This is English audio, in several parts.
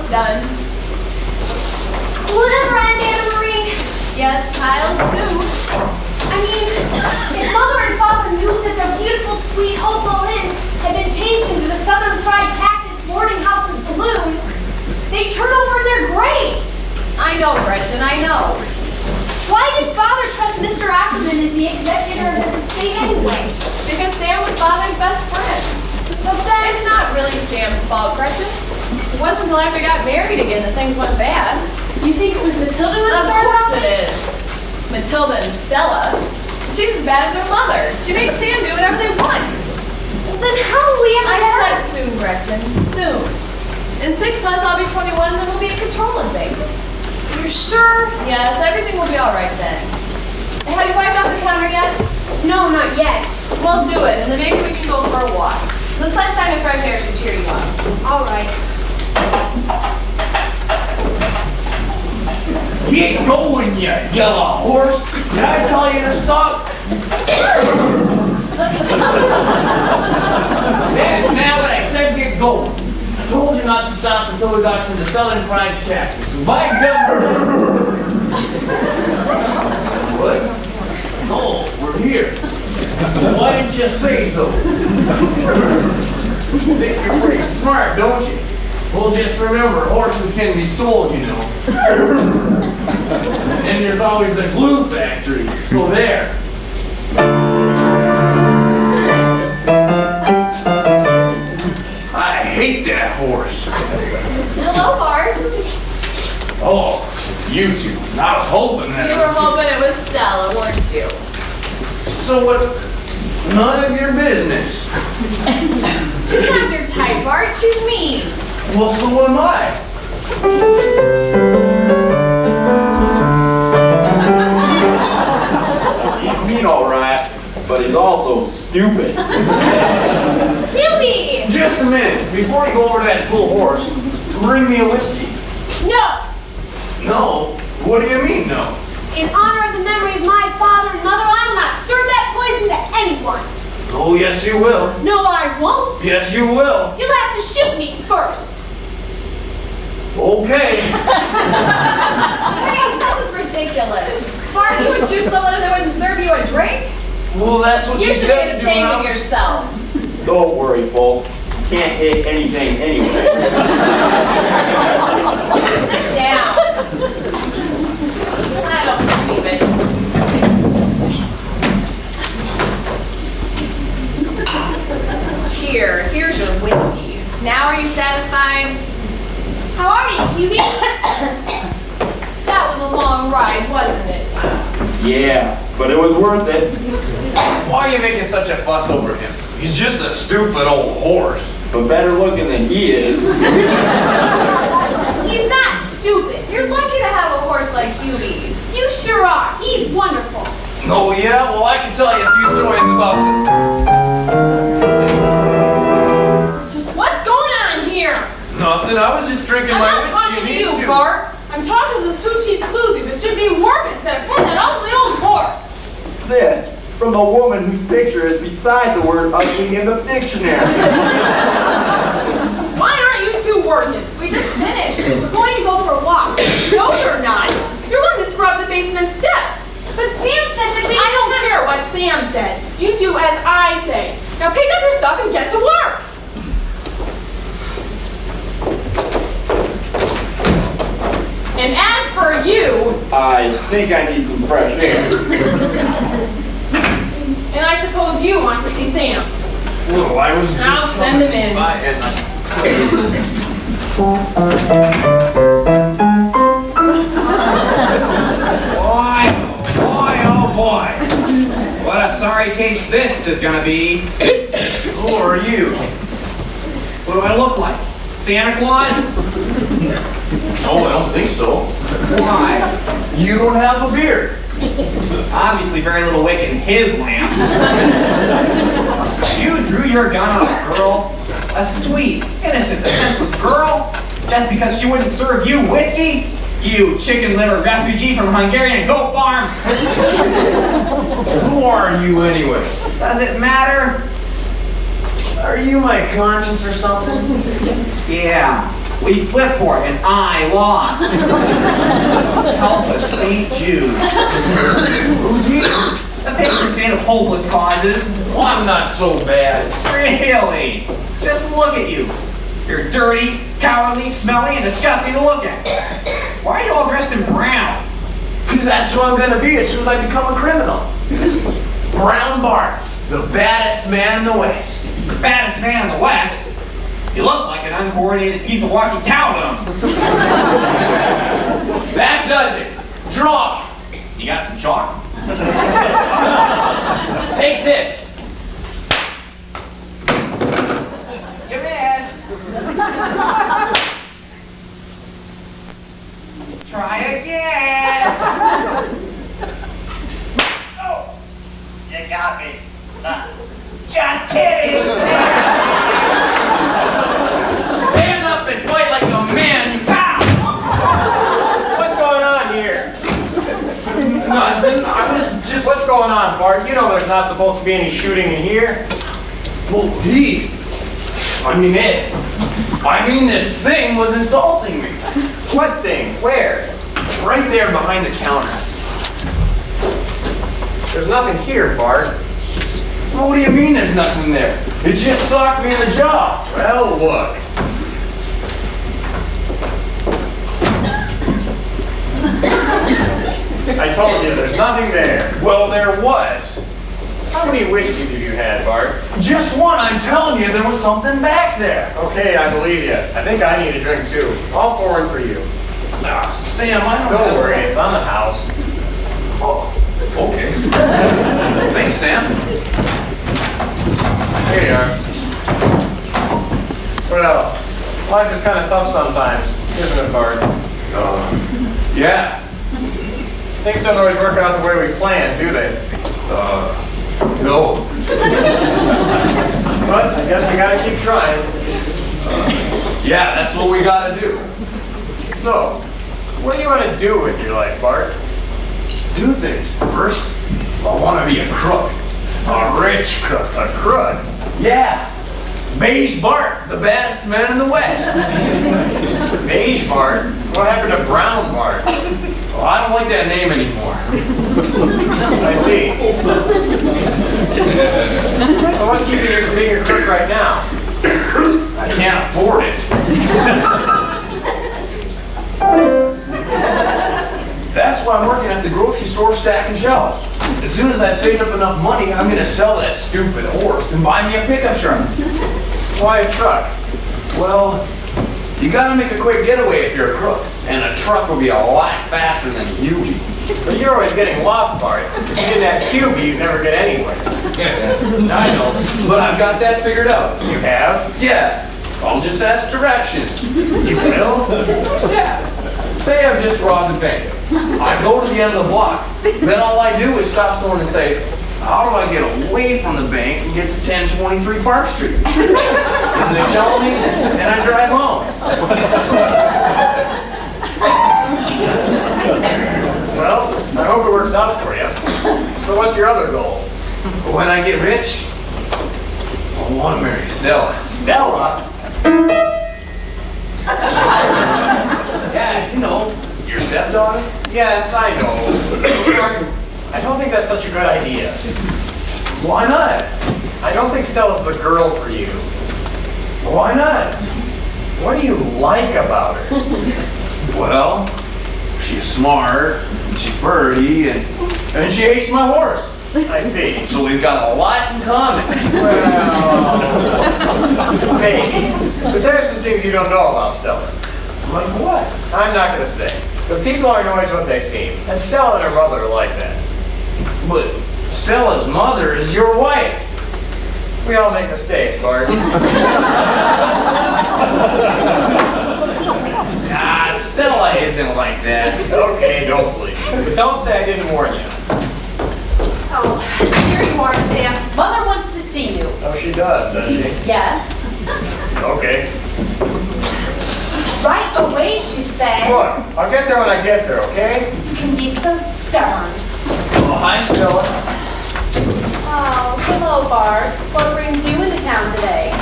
almost done. Will it ever end, Anna Marie? Yes, child, soon. I mean, if Mother and Father knew that their beautiful, sweet Hopewell Inn had been changed into the Southern Fried Cactus boarding house and saloon, they'd turn over in their grave. I know, Gretchen, I know. Why did Father trust Mr. Ackerman as the executor of his estate anyway? Because Sam was Father's best friend. But then... It's not really Sam's fault, Gretchen. It wasn't until after we got married again that things went bad. You think it was Matilda who Of started course all it this? is. Matilda and Stella. She's as bad as her mother. She makes Sam do whatever they want. Then how will we ever I get said out? soon, Gretchen. Soon. In 6 months I'll be 21 and then we'll be in control of things. You're sure? Yes, everything will be all right then. Have you wiped off the counter yet? No, not yet. Well, do it, and then maybe we can go for a walk. The sunshine and fresh air should cheer you up. All right. Get going, you yellow horse! Did I tell you to stop? Yes, now that I said get going. I told you not to stop until we got to the Southern Fried Cactus. And by God! What? No, we're here. Why didn't you say so? You think you're pretty smart, don't you? Well, just remember, horses can be sold, you know. And there's always the glue factory, so there. I hate that horse. Hello, Bart. Oh, you two. I was hoping that. You were hoping it was Stella, weren't you? So what? None of your business. She's not your type, Bart. She's mean. Well, so am I. He's mean, all right, but he's also stupid. Hughie! Just a minute. Before you go over to that bull horse, bring me a whiskey. No! No? What do you mean, no? In honor of the memory of my father and mother, I will not serve that poison to anyone. Oh, yes, you will. No, I won't. Yes, you will. You'll have to shoot me first. Okay. Hey, this is ridiculous. Bart, you would shoot someone if they wouldn't serve you a drink? Well, that's what You she should be said to do when ashamed I of was... yourself. Don't worry, folks. Can't hit anything anyway. Sit down. I don't believe it. Here's your whiskey. Now are you satisfied? How are you, Hughie? That was a long ride, wasn't it? Yeah, but it was worth it. Why are you making such a fuss over him? He's just a stupid old horse. But better looking than he is. He's not stupid. You're lucky to have a horse like Hughie. You sure are. He's wonderful. Oh, yeah? Well, I can tell you a few stories about What's going on here? nothing. I was just drinking I'm my not whiskey talking and to these you, two. Bart. I'm talking to those two cheap floozies that should be working instead of petting that ugly old horse. This, from the woman whose picture is beside the word ugly in the dictionary. Why aren't you two working? We just finished. We're going to go for a walk. No, you're not. You're going to scrub the basement steps. But Sam said that I don't care what Sam said. You do as I say. Now pick up your stuff and get to work. And as for you, I think I need some fresh air. and I suppose you want to see Sam. Well, I was just I'll send him in. by and Boy, oh boy. What a sorry case this is gonna be. who are you? What do I look like? Santa Claus? No, I don't think so. Why? You don't have a beard. Obviously very little wick in his lamp. You drew your gun on a girl? A sweet, innocent, defenseless girl? Just because she wouldn't serve you whiskey? You chicken liver refugee from Hungarian goat farm! Who are you anyway? Does it matter? Are you my conscience or something? Yeah, We flipped for it, and I lost. Help us, St. Jude. Who's he? The patron saint of hopeless causes. Well, I'm not so bad. Really? Just look at you. You're dirty, cowardly, smelly, and disgusting to look at. Why are you all dressed in brown? Because that's who I'm gonna be as soon as I become a criminal. Brown Bart, the baddest man in the West. The baddest man in the West? You look like an uncoordinated piece of walking cow dung. That does it. Draw. You got some chalk? Take this. You missed. Try again. Oh, you got me. Just kidding. Stand up and fight like a man, you cow. What's going on here? Nothing. I was just... What's going on, Bart? You know there's not supposed to be any shooting in here. Well, I mean this thing was insulting me. What thing? Where? Right there behind the counter. There's nothing here, Bart. Well, what do you mean there's nothing there? It just socked me in the jaw. Well, look. I told you, there's nothing there. Well, there was. How many whiskeys have you had, Bart? Just one, I'm telling you, there was something back there. Okay, I believe you. I think I need a drink too. I'll pour one for you. Ah, Sam, I don't Don't know. worry, it's on the house. Oh, okay. Thanks, Sam. Here you are. Well, life is kind of tough sometimes, isn't it, Bart? Yeah. Things don't always work out the way we planned, do they? No. But I guess we gotta keep trying. Yeah, that's what we gotta do. So, what do you want to do with your life, Bart? Do things. First, I want to be a crook. A rich crook. A crook? Yeah. Beige Bart, the baddest man in the West. Beige Bart? What happened to Brown Bart? Well, I don't like that name anymore. I see. So what's keeping you from being a crook right now? I can't afford it. That's why I'm working at the grocery store stacking shelves. As soon as I've saved up enough money, I'm gonna sell that stupid horse and buy me a pickup truck. Why a truck? Well, you gotta make a quick getaway if you're a crook, and a truck will be a lot faster than a Huey. But you're always getting lost, Bart. If you didn't have QB, you'd never get anywhere. I know, but I've got that figured out. You have? Yeah, I'll just ask directions. You will? Yeah. Say I've just robbed a bank. I go to the end of the block. Then all I do is stop someone and say, how do I get away from the bank and get to 1023 Park Street? And they tell me, and I drive home. Well, I hope it works out for you. So what's your other goal? When I get rich, I want to marry Stella. Stella? Yeah, you know, your stepdaughter. Yes, I know. I don't think that's such a good idea. Why not? I don't think Stella's the girl for you. Why not? What do you like about her? Well, she's smart, she's pretty, and she hates my horse. I see. So we've got a lot in common. Well, maybe. But there are some things you don't know about Stella. Like what? I'm not going to say. But people aren't always what they seem. And Stella and her mother are like that. But Stella's mother is your wife. We all make mistakes, Bart. Ah, Stella isn't like that. Okay, don't please. But don't say I didn't warn you. Oh, here you are, Sam. Mother wants to see you. Oh, she does she? Yes. Okay. Right away, she said. Look, I'll get there when I get there, okay? You can be so stubborn. Oh, hi, Stella. Oh, hello, Bart. What brings you into town today?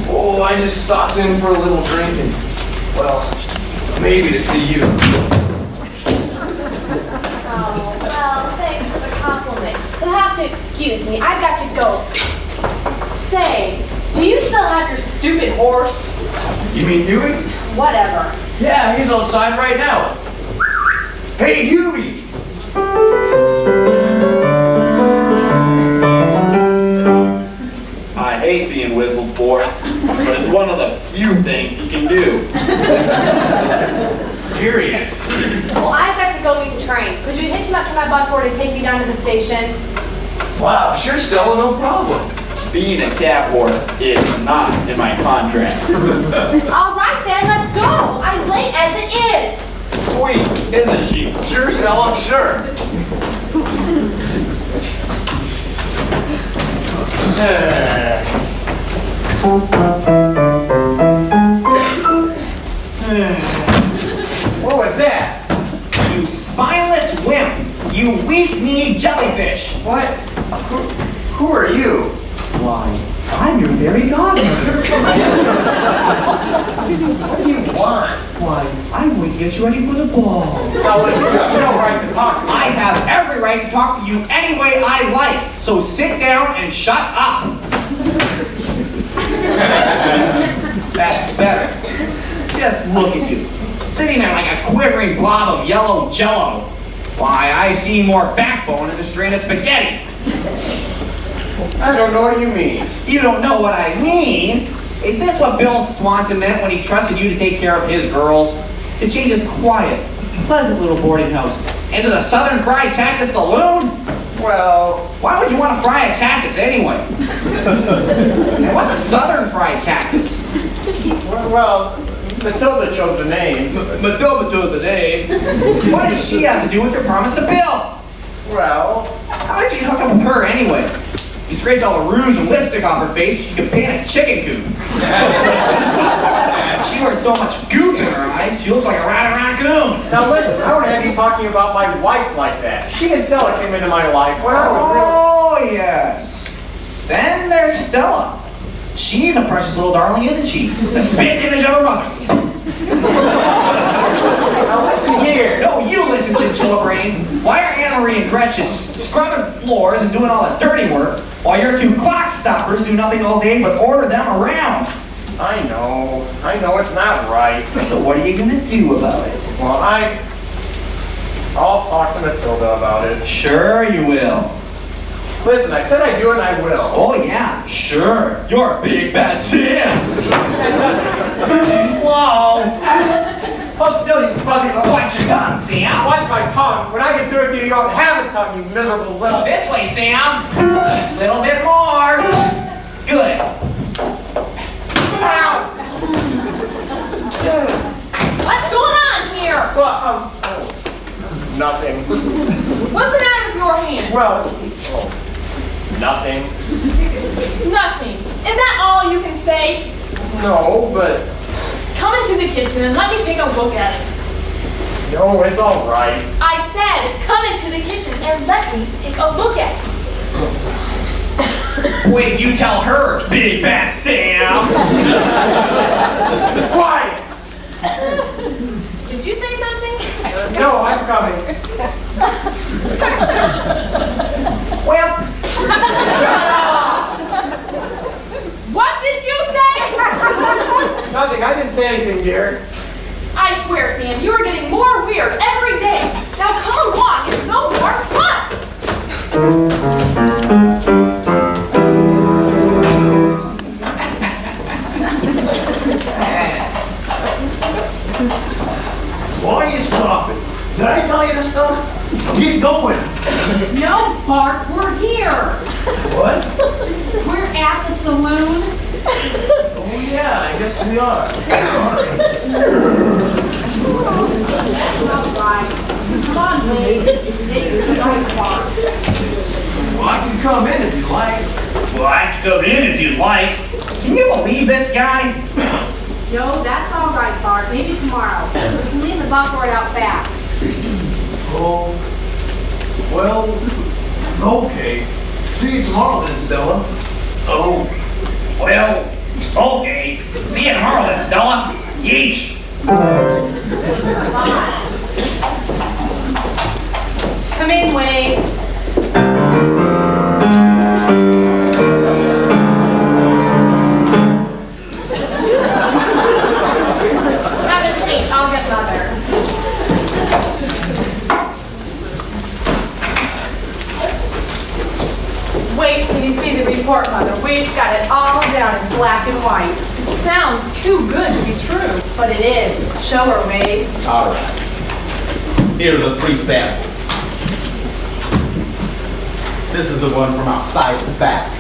Oh, I just stopped in for a little drinking. Well, maybe to see you. Oh, well, thanks for the compliment. You'll have to excuse me. I've got to go. Say, do you still have your stupid horse? You mean Huey? Whatever. Yeah, he's outside right now. Hey, Huey! I hate being whistled for, but it's one of the few things he can do. Here he is. Well, I've got to go meet the train. Could you hitch him up to my buckboard and take me down to the station? Wow, sure, Stella, no problem. Being a cab horse is not in my contract. All right, then, let's go. I'm late as it is. Sweet, isn't she? Sure, Stella, sure. What was that? You spineless wimp! You weak-kneed jellyfish! What? Who are you? Why, I'm your fairy godmother. What do you want? Why, I'm going to get you ready for the ball. Now listen, you have no right to talk to me. I have every right to talk to you any way I like, so sit down and shut up. That's better. Just look at you, sitting there like a quivering blob of yellow jello. Why, I see more backbone in a strain of spaghetti. I don't know what you mean. You don't know what I mean? Is this what Bill Swanson meant when he trusted you to take care of his girls? To change his quiet, pleasant little boarding house into the Southern Fried Cactus Saloon? Well, Why would you want to fry a cactus anyway? And what's a Southern Fried Cactus? well, Matilda chose the name. Matilda chose the name. What does she have to do with your promise to Bill? Well, How did you hook up with her anyway? You scraped all the rouge and lipstick off her face so she could paint a chicken coop. She wears so much goop in her eyes, she looks like a rat raccoon. now listen, I don't have you talking about my wife like that. She and Stella came into my life when I was Oh, yes. Then there's Stella. She's a precious little darling, isn't she? The spit image of her mother. Now listen here. No, you listen, chinchilla brain. Why are Anna Marie and Gretchen scrubbing floors and doing all the dirty work while your two clock stoppers do nothing all day but order them around? I know it's not right. So what are you gonna do about it? Well, I'll talk to Matilda about it. Sure you will. Listen, I said I'd do it and I will. Oh yeah, sure. You're a big bad Sam. Too slow. Hold still, you fuzzy little... Watch your tongue, Sam. Watch my tongue. When I get through with you, you don't have a tongue, you miserable little... This way, Sam. Little bit more. Good. Ow! What's going on here? Well, nothing. What's the matter with your hand? Well, nothing. Nothing. Is that all you can say? No, but... Come into the kitchen and let me take a look at it. No, it's all right. I said, come into the kitchen and let me take a look at it. Wait, did you tell her, big bad Sam? Quiet! Did you say something? No, I'm coming. Well, What did you say? Nothing, I didn't say anything, dear. I swear, Sam, you are getting more weird every day. Now come along, it's no more fun. Why are you stopping? Did I tell you to stop? Keep going. No, Bart, we're here. What? We're at the saloon. Oh yeah, I guess we are. All right. Come on, Wade. Well, I can come in if you like. well, I can come in if you'd like. Can you believe this guy? No, that's all right, Bart. Maybe tomorrow. We can leave the buckboard out back. Oh, well, okay. See you tomorrow then, Stella. Oh, well, okay. See you tomorrow then, Stella. Yeesh. Come in, Wade. Have a seat. I'll get Mother. Wait till you see the report, Mother. Wade's got it all down in black and white. It sounds too good to be true, but it is. Show her, Wade. All right. Here are the 3 samples. This is the one from outside the back.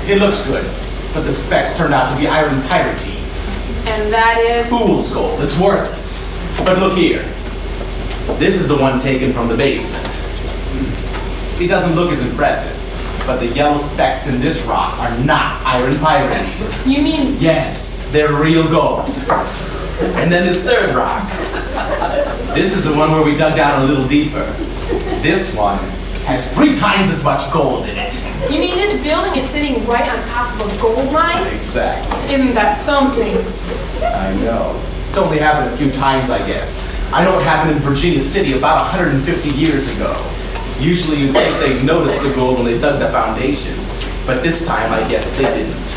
It looks good, but the specs turned out to be iron pyrites. And that is... Fool's gold. It's worthless. But look here. This is the one taken from the basement. It doesn't look as impressive, but the yellow specks in this rock are not iron pyrites. You mean... Yes, they're real gold. And then this 3rd rock. This is the one where we dug down a little deeper. This one has 3 times as much gold in it. You mean this building is sitting right on top of a gold mine? Exactly. Isn't that something? I know. It's only happened a few times, I guess. I know it happened in Virginia City about 150 years ago. Usually you'd think they'd notice the gold when they dug the foundation. But this time, I guess they didn't.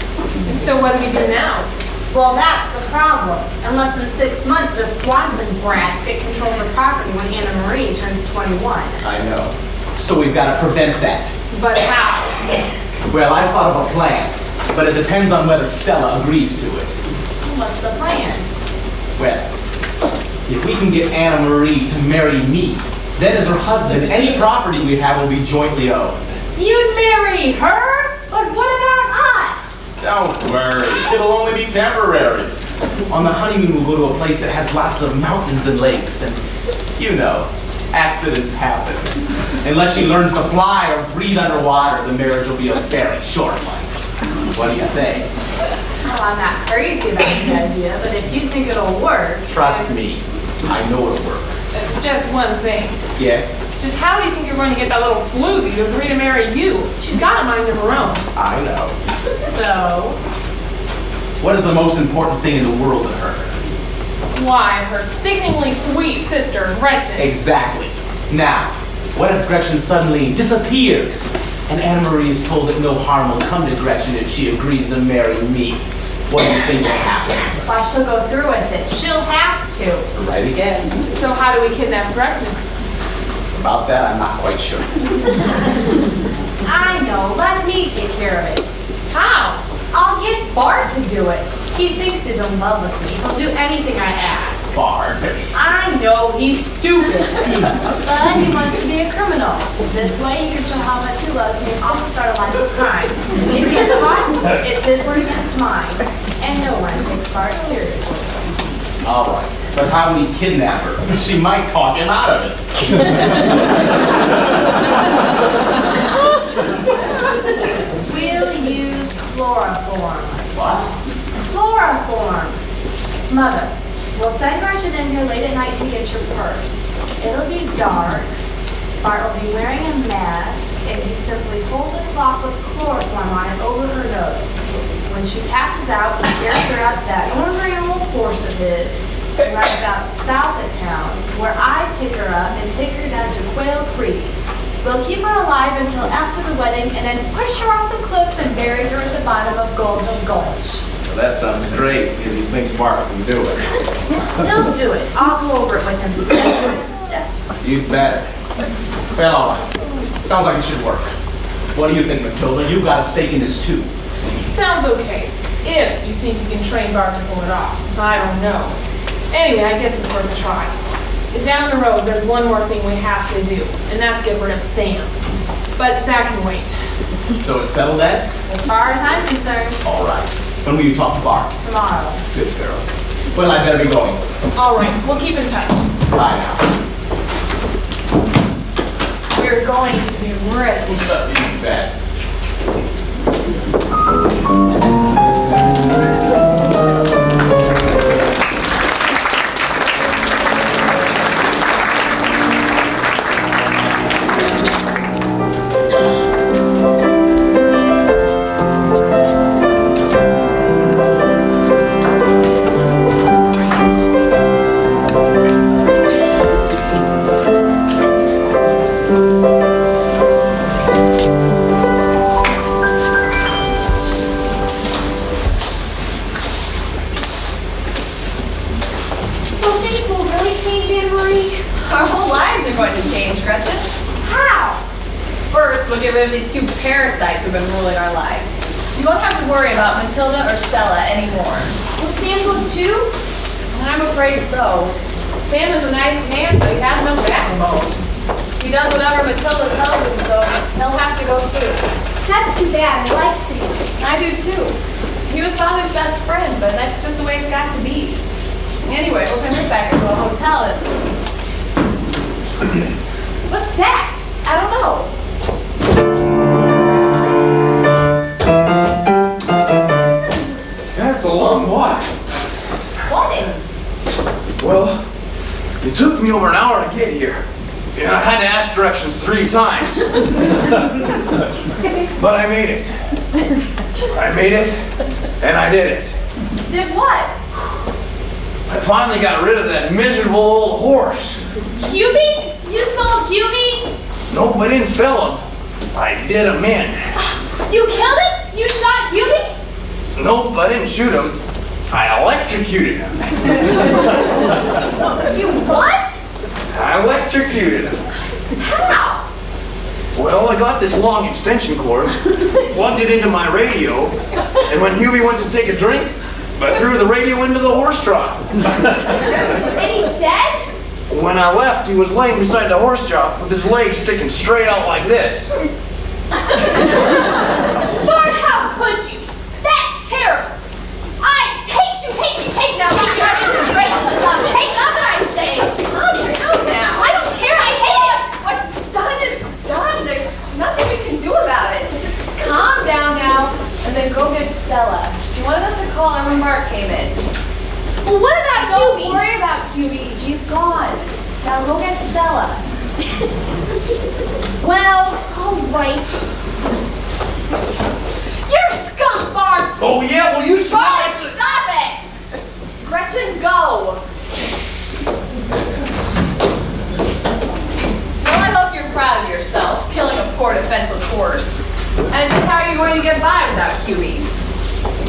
So what do we do now? Well, that's the problem. In less than 6 months, the Swanson brats get control of the property when Anna Marie turns 21. I know. So we've got to prevent that. But how? Well, I thought of a plan, but it depends on whether Stella agrees to it. What's the plan? Well, if we can get Anna Marie to marry me, then as her husband, any property we have will be jointly owned. You'd marry her? But what about us? Don't worry, it'll only be temporary. On the honeymoon, we'll go to a place that has lots of mountains and lakes, and you know, accidents happen. Unless she learns to fly or breathe underwater, the marriage will be a very short one. What do you say? Well, I'm not crazy about the idea, but if you think it'll work... Trust me, I know it'll work. Just one thing. Yes, Just how do you think you're going to get that little floozy to agree to marry you? She's got a mind of her own. I know. So... What is the most important thing in the world to her? Why, her sickeningly sweet sister, Gretchen. Exactly. Now, what if Gretchen suddenly disappears and Anna Marie is told that no harm will come to Gretchen if she agrees to marry me? What do you think will happen? Why, she'll go through with it. She'll have to. Right again. So how do we kidnap Gretchen? About that, I'm not quite sure. I know. Let me take care of it. How? I'll get Bart to do it. He thinks he's in love with me. He'll do anything I ask. Bard. I know he's stupid, but he wants to be a criminal. This way he can show how much he loves me and also start a life of crime. If he's caught, it's his word against mine, and no one takes Bart seriously. All right. But how do we kidnap her? She might talk him out of it. We'll use chloroform. What? Chloroform. Mother, we'll send Gretchen in here late at night to get your purse. It'll be dark. Bart will be wearing a mask, and he simply holds a cloth with chloroform on it over her nose. When she passes out, he carries her out to that ornery old horse of his, and rides out south of town, where I pick her up and take her down to Quail Creek. We'll keep her alive until after the wedding, and then push her off the cliff and bury her at the bottom of Gulch. Well, that sounds great if you think Bart can do it. He'll do it. I'll go over it with him step by step. You'd better. Well, all right. Sounds like it should work. What do you think, Matilda? You've got a stake in this too. Sounds okay. If you think you can train Bart to pull it off. I don't know. Anyway, I guess it's worth a try. Down the road, there's one more thing we have to do, and that's get rid of Sam. But that can wait. So it's settled then? As far as I'm concerned, All right. When will you talk to Bart? tomorrow. Good girl. Well, I better be going. All right, we'll keep in touch. Bye now. We're going to be rich. You bet. rid of these two parasites who've been ruling our lives. You won't have to worry about Matilda or Stella anymore. Will Sam go too? I'm afraid so. Sam is a nice man, but he has no backbone. He does whatever Matilda tells him, so he'll have to go too. That's too bad. I like Sam. I do too. He was Father's best friend, but that's just the way it's got to be. Anyway, we'll turn this back into a hotel and... What's that? I don't know. That's a long walk. What is? Well, it took me over an hour to get here. And I had to ask directions 3 times. But I made it. I made it, and I did it. Did what? I finally got rid of that miserable old horse. Hubie? You sold Hubie? Nope, I didn't sell him. I did him in. You killed him? You shot Hubie? Nope, I didn't shoot him. I electrocuted him. You what? I electrocuted him. How? Well, I got this long extension cord, plugged it into my radio, and when Hubie went to take a drink, I threw the radio into the horse trough. And he's dead? When I left, he was laying beside the horse trough with his legs sticking straight out like this. Lord, how could you? That's terrible. I hate you, hate you, hate you. Now, hate you, hate you, hate you. Hate you, I say. Calm down. I don't care, I hate it. What's done is done. There's nothing we can do about it. Calm down now, and then go get Stella. She wanted us to call her when Mark came in. Well, what about Don't Hubie? worry about Hubie. He's gone. Now go get Stella. Well, all right. You're skunk farts. Oh yeah, well you Bart, saw it. stop it. Gretchen, go. Well, I hope you're proud of yourself, killing a poor defenseless horse. And just how are you going to get by without Hubie?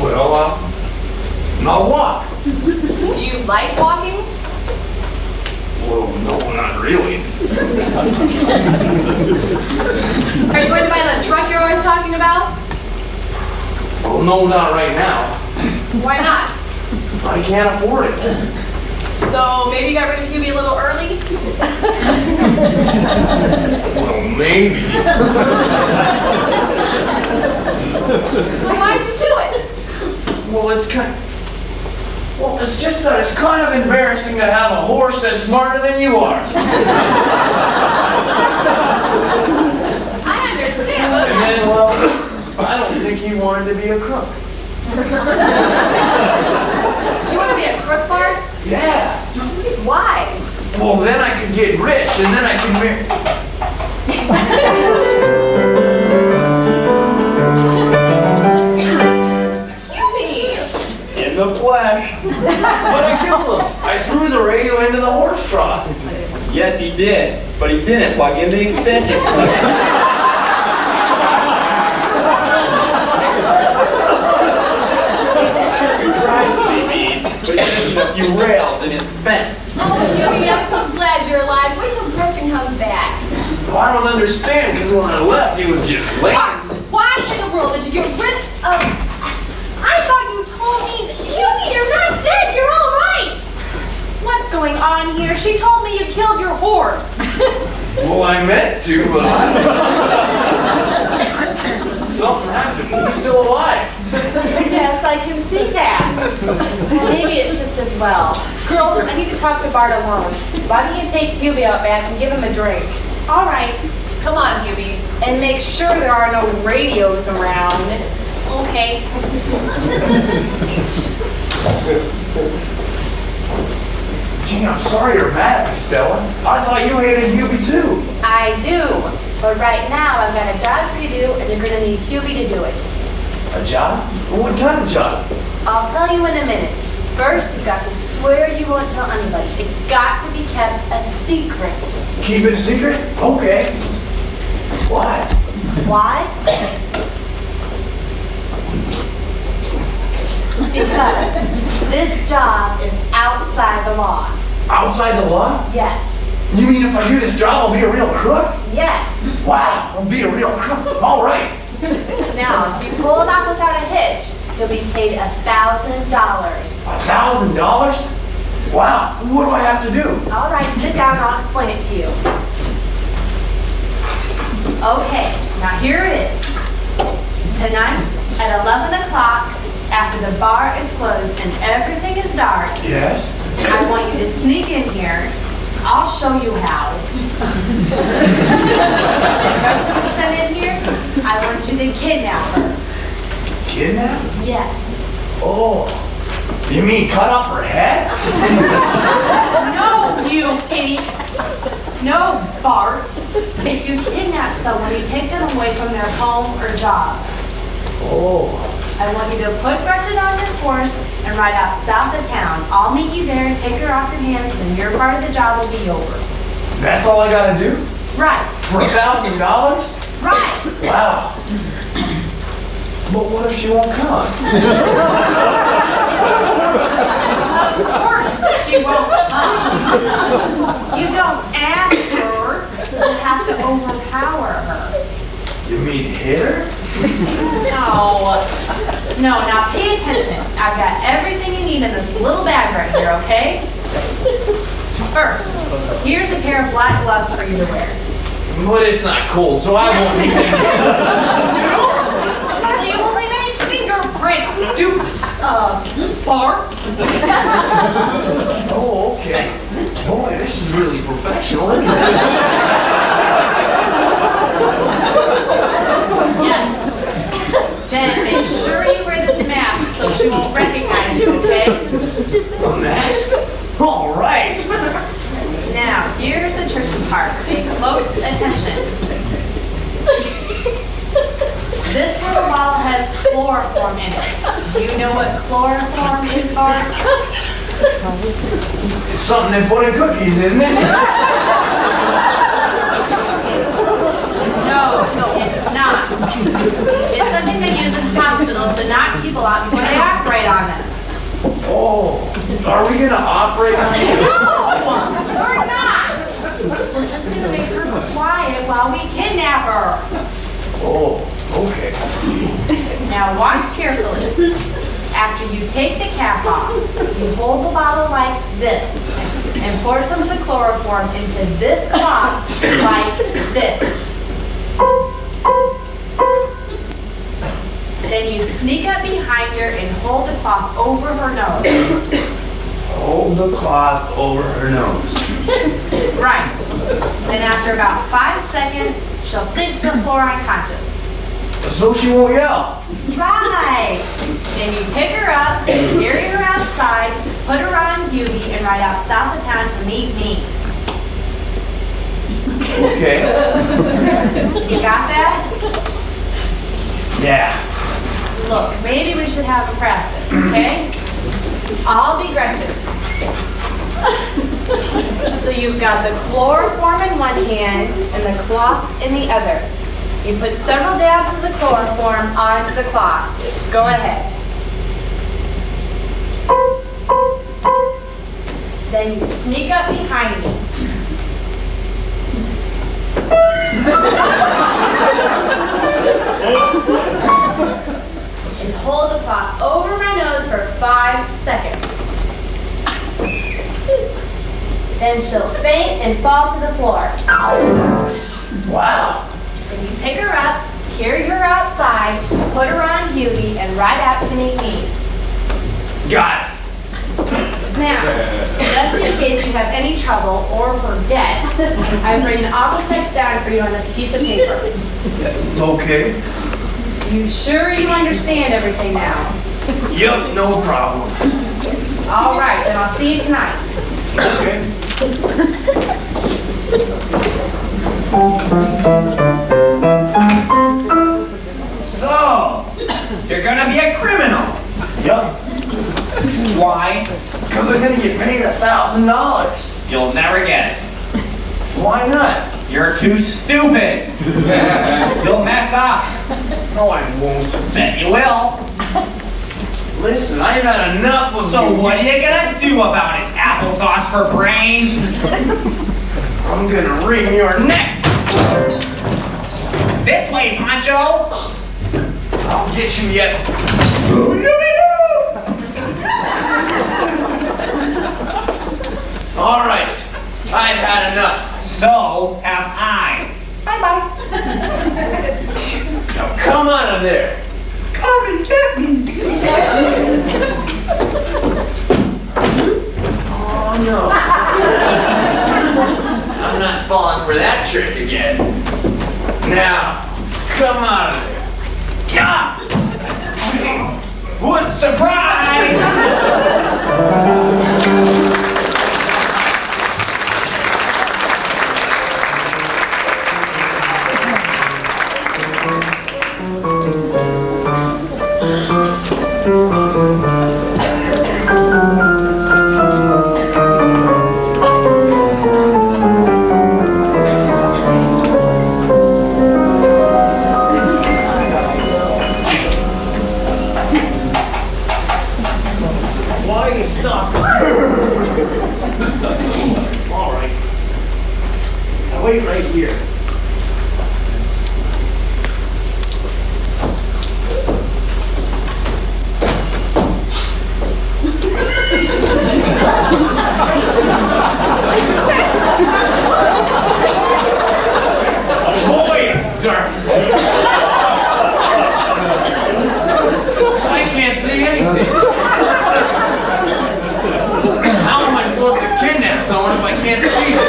Well, I'll walk. Do you like walking? Well, no, not really. Are you going to buy that truck you're always talking about? Well, no, not right now. Why not? I can't afford it. So maybe you got rid of Hubie a little early? Well, maybe. So why'd you do it? Well, it's just that it's kind of embarrassing to have a horse that's smarter than you are. I understand, but And then, well, I don't think he wanted to be a crook. you want to be a crook, Bart? Yeah. Why? Well, then I could get rich, and then I could marry. Hubie! In the flesh. But I killed him. I threw the radio into the horse trough. Yes, he did. But he didn't plug in the extension cord. He tried to be mean, but he's missing a few rails in his fence. Oh, Hubie, I'm so glad you're alive. Wait till Gretchen comes back. Well, I don't understand, because when I left, he was just late. Why in the world did you get rid of... I thought you told me that... Hubie, you're not dead. You're all right. What's going on here? She told me you killed your horse. Well, I meant to, but I don't know. Something happened. He's still alive. Yes, I can see that. Maybe it's just as well. Girls, I need to talk to Bart alone. Why don't you take Hubie out back and give him a drink? All right. Come on, Hubie. And make sure there are no radios around. Okay. Gee, I'm sorry you're mad at me, Stella. I thought you hated Hubie too. I do. But right now, I've got a job for you to do, and you're going to need Hubie to do it. A job? What kind of job? I'll tell you in a minute. First, you've got to swear you won't tell anybody. It's got to be kept a secret. Keep it a secret? Okay. Why? Why? Because this job is outside the law. Outside the law? Yes. You mean if I do this job, I'll be a real crook? Yes. Wow, I'll be a real All right. Now, if you pull it off without a hitch, you'll be paid $1,000. $1,000? Wow, what do I have to do? All right, sit down and I'll explain it to you. Okay, now here it is. Tonight at 11 o'clock, after the bar is closed and everything is dark, Yes? I want you to sneak in here. I'll show you how. Don't you just send in here? I want you to kidnap her. Kidnap? Yes. Oh, you mean cut off her head? No, you idiot. No, Bart. If you kidnap someone, you take them away from their home or job. Oh. I want you to put Gretchen on your horse and ride out south of town. I'll meet you there and take her off your hands, and then your part of the job will be over. That's all I gotta do? Right. For $1,000? Right. Wow. But what if she won't come? Of course she won't come. You don't ask her. You have to overpower her. You mean hit her? No, now pay attention. I've got everything you need in this little bag right here, okay? First, here's a pair of black gloves for you to wear. But it's not cold, so I won't need anything. So you will leave any fingerprints, stupid, Bart. Oh, okay. Boy, this is really professional, isn't it? Yes. Then make sure you wear this mask so she won't recognize you, okay? A mask? All right. Now, here's the tricky part. Pay close attention. This little bottle has chloroform in it. Do you know what chloroform is, Bart? It's something they put in cookies, isn't it? No, it's not. It's something they use in hospitals to knock people out before they operate on them. Oh, are we gonna operate on you? No, we're not. We're just gonna make her quiet while we kidnap her. Oh, okay. Now watch carefully. After you take the cap off, you hold the bottle like this and pour some of the chloroform into this cloth like this. Then you sneak up behind her and hold the cloth over her nose. Hold the cloth over her nose. Right. Then after about 5 seconds, she'll sink to the floor unconscious. So she won't yell. Right. Then you pick her up, carry her outside, put her on duty, and ride out south of town to meet me. Okay. You got that? Yeah. Look, maybe we should have a practice, okay? I'll be Gretchen. So you've got the chloroform in one hand and the cloth in the other. You put several dabs of the chloroform onto the cloth. Go ahead. Then you sneak up behind me. And hold the cloth over my nose for 5 seconds. Then she'll faint and fall to the floor. Wow. Then you pick her up, carry her outside, put her on duty, and ride out to meet me. Got it. Now, just in case you have any trouble or forget, I've written all the steps down for you on this piece of paper. Okay. You sure you understand everything now? Yup, no problem. All right, then I'll see you tonight. Okay. So, you're gonna be a criminal. Yup. Why? Because I'm gonna get paid $1,000. You'll never get it. Why not? You're too stupid. You'll mess up. No, I won't. Bet you will. Listen, I've had enough of So you. what are you gonna do about it? Applesauce for brains? I'm gonna wring your neck. This way, Pancho? I'll get you yet. All right, I've had enough. So have I. Bye-bye. Now come out of there. Come and get me. Oh no. I'm not falling for that trick again. Now, come out of there. Yeah! What surprise! Why you stop? All right. Now wait right here. Boy, it's dark. I can't see anything. How am I supposed to kidnap someone if I can't see them?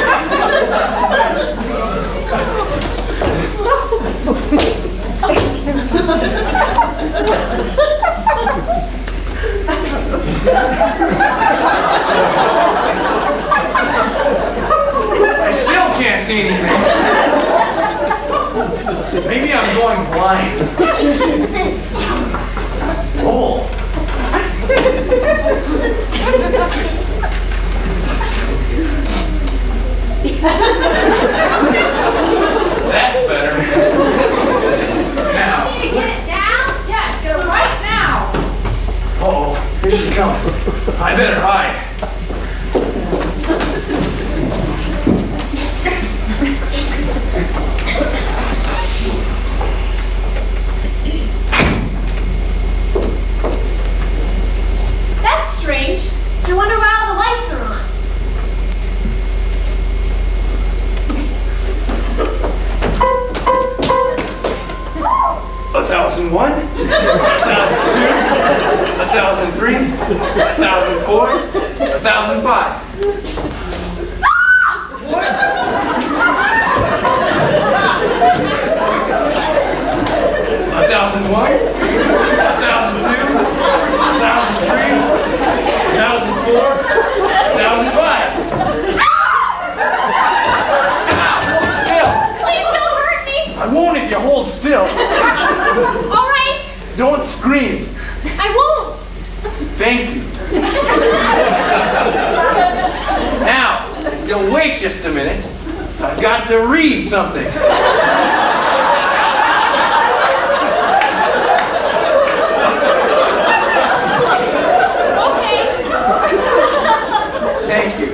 I still can't see anything. Maybe I'm going blind. Oh. That's better. Now. Can you get it down? Yes, get it right now. Uh-oh, here she comes. I better hide. That's strange. I wonder why all the lights are on. A 1,001, 1,002, 1,003, 1,004, 1,005. A 1,001, 1,002, 1,003, 1,004, 1,005. Please don't hurt me. I won't if you hold still. All right, Don't scream. I won't. Thank you. Now, if you'll wait just a minute. I've got to read something. Okay. Thank you.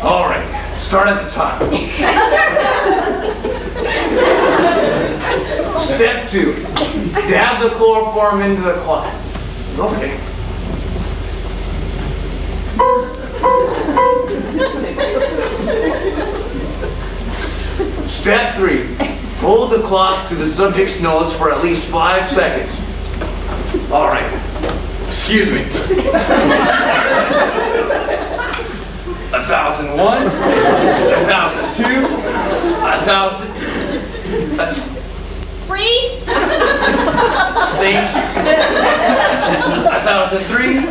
All right, start at the top. Step 2, dab the chloroform into the cloth. Okay. Step 3, hold the cloth to the subject's nose for at least 5 seconds. All right, excuse me. 1,001, 1,002, 1,000. 3. Thank you. 1,003,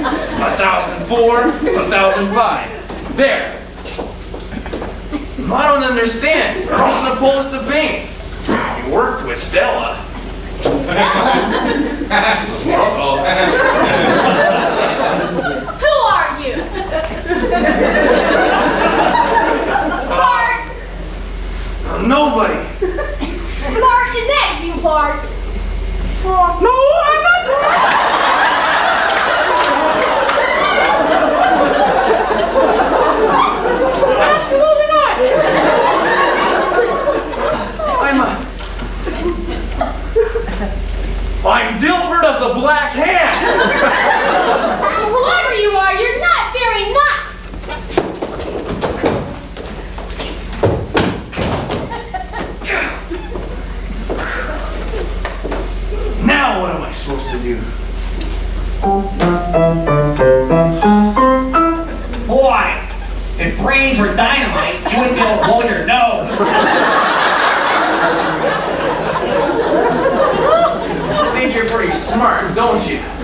1,004, 1,005. There. I don't understand. You're all supposed to paint. You worked with Stella. Uh-oh. Who are you? Bart. Nobody. Bart, is that you, Bart? No, I'm not.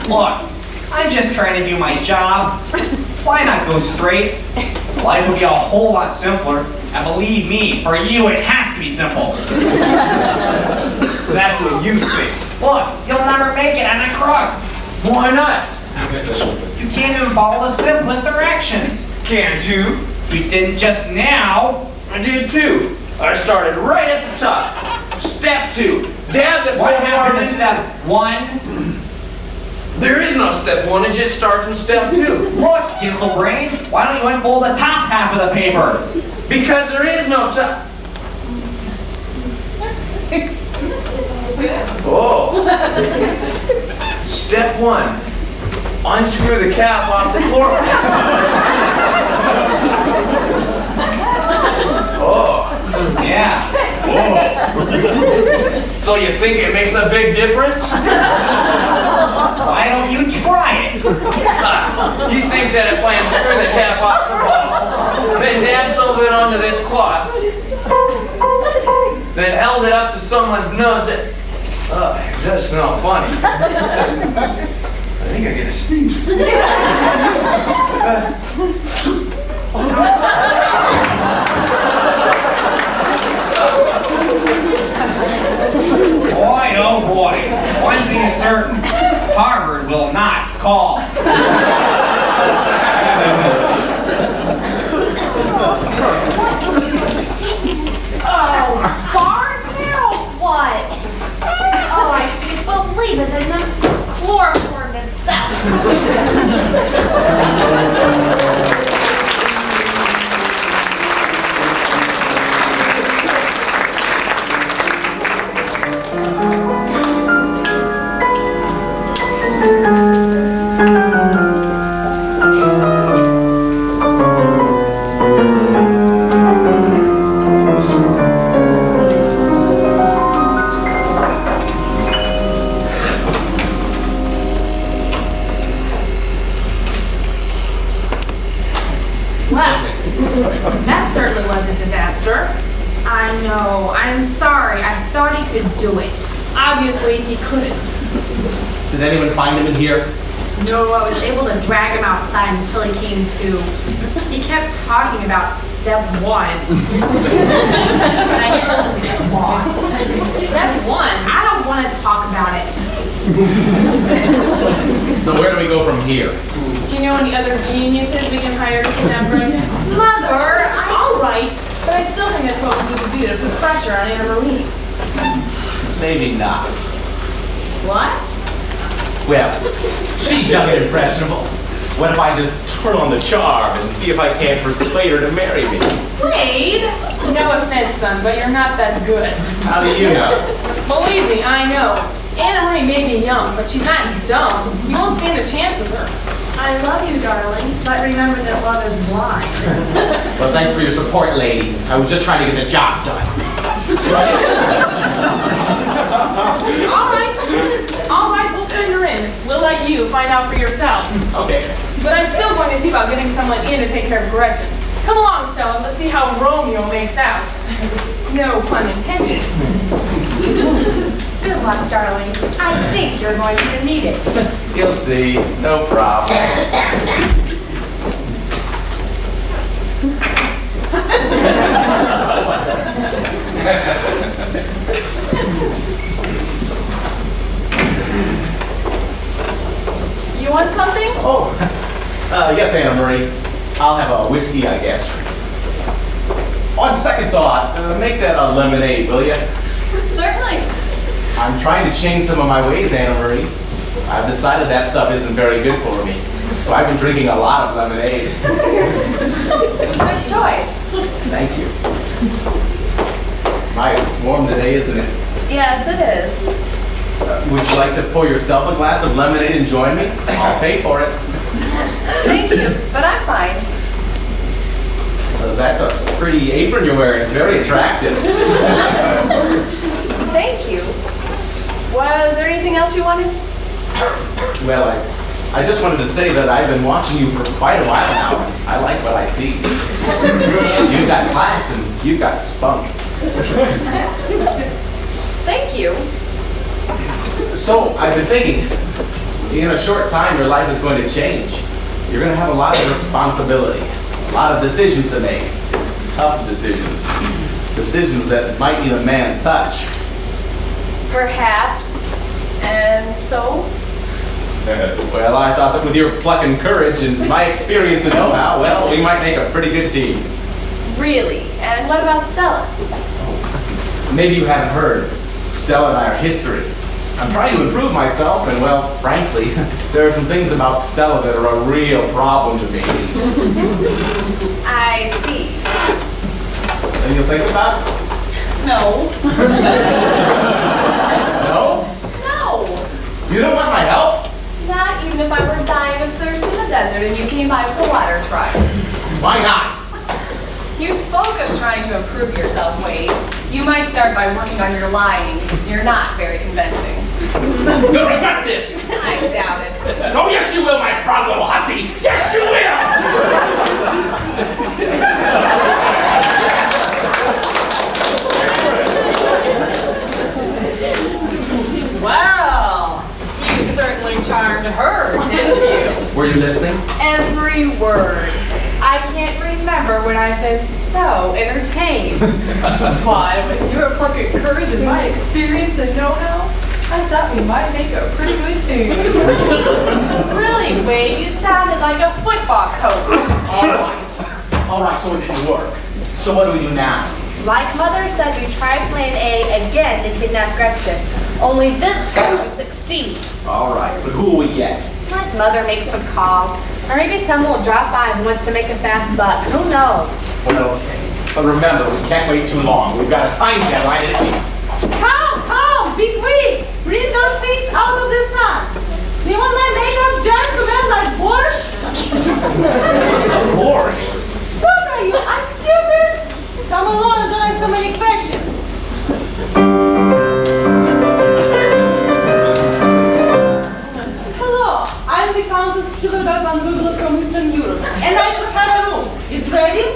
Look, I'm just trying to do my job. Why not go straight? Life would be a whole lot simpler. And believe me, for you it has to be simple. That's what you think. Look, you'll never make it as a crook. Why not? You can't even follow the simplest directions. Can't you? You didn't just now. I did too. I started right at the top. Step 2. Dab the What total happened to mark. step 1? There is no step 1, it just starts with step 2. Look, Tinsel Brain, why don't you unfold the top half of the paper? Because there is no top. Oh. Step 1. Unscrew the cap off the floor. Oh. Yeah. Oh. So you think it makes a big difference? Why don't you try it? You think that if I unscrew the cap off the bottom, then dab some of it onto this cloth, then held it up to someone's nose that... it does smell funny. I think I get a sneeze. Boy, oh boy. One thing is certain. Harvard will not call. Oh, Bart, now what? Oh, I can't believe it. There's no chloroform himself. Well, that certainly was a disaster. I know. I'm sorry. I thought he could do it. Obviously, he couldn't. Did anyone find him in here? No, I was able to drag him outside until he came to. He kept talking about step 1. And I told him to get lost. Step 1? I don't want to talk about it. So where do we go from here? Do you know any other geniuses we can hire to snap Gretchen? Mother, All right, but I still think that's what we need to do to put pressure on Anna Marie. Maybe not. What? Well, she's young and impressionable. What if I just turn on the charm and see if I can't persuade her to marry me? Wade! No offense, son, but you're not that good. How do you know? Believe me, I know. Anna Marie may be young, but she's not dumb. You won't stand a chance with her. I love you, darling, but remember that love is blind. Well, thanks for your support, ladies. I was just trying to get the job done. All right, we'll send her in. We'll let you find out for yourself. Okay. But I'm still going to see about getting someone in to take care of Gretchen. Come along, Stella, let's see how Romeo makes out. No pun intended. Good luck, darling. I think you're going to need it. You'll see. No problem. You want something? Oh, yes, Anna Marie. I'll have a whiskey, I guess. On second thought, make that a lemonade, will you? Certainly. I'm trying to change some of my ways, Anna Marie. I've decided that stuff isn't very good for me. So I've been drinking a lot of lemonade. Good choice. Thank you. My, it's warm today, isn't it? Yes, it is. Would you like to pour yourself a glass of lemonade and join me? I'll pay for it. Thank you, but I'm fine. That's a pretty apron you're wearing. Very attractive. Thank you. Was there anything else you wanted? Well, I just wanted to say that I've been watching you for quite a while now. And I like what I see. You've got class and you've got spunk. Thank you. So, I've been thinking, In a short time, your life is going to change. You're going to have a lot of responsibility, a lot of decisions to make. Tough decisions. Decisions that might need a man's touch. Perhaps. And so? Well, I thought that with your pluck and courage and my experience and know-how, well, we might make a pretty good team. Really? And what about Stella? Maybe you haven't heard. Stella and I are history. I'm trying to improve myself, and well, frankly, there are some things about Stella that are a real problem to me. I see. Anything you'll think about? No. No? No. You don't want my help? Not even if I were dying of thirst in the desert and you came by with a water truck. Why not? You spoke of trying to improve yourself, Wade. You might start by working on your lying. You're not very convincing. You'll regret this! I doubt it. Oh, yes, you will, my proud little hussy! Yes, you will! Well, you certainly charmed her, didn't you? Were you listening? Every word. I can't remember when I've been so entertained. Why, with your pluck and courage and my experience and know-how, I thought we might make a pretty good team. Really, Wade, you sounded like a football coach. All right, so it didn't work. So what do we do now? Like Mother said, we try Plan A again to kidnap Gretchen. Only this time we succeed. All right, but who will we get? Let Mother make some calls. Or maybe someone will drop by who wants to make a fast buck. Who knows? Well, okay. But remember, we can't wait too long. We've got a time deadline at 8. Come, be sweet. Bring those things out of the sun. Do you want my makeup just to wear like borscht? Boring. What are you, a stupid? Come along and don't ask so many questions. Hello, I'm the Countess Hildegarde van Rubel from Eastern Europe, and I should have a room. Is it ready?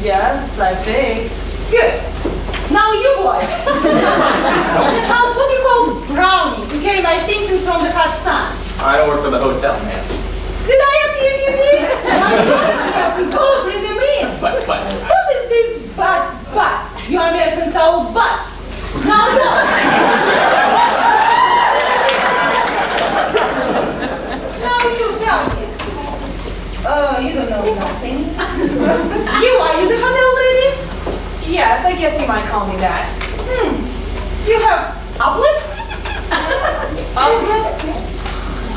Yes, I think. Good. Now you boy. How what do you call brownie to carry my things in from the hot sun? I don't work for the hotel, man. Did I ask you if you did? My job is have to go bring them in. But. What is this but? You Americans are all but. Now go. Now you tell me. You don't know nothing. Are you the hotel lady? Yes, I guess you might call me that. You have uplift?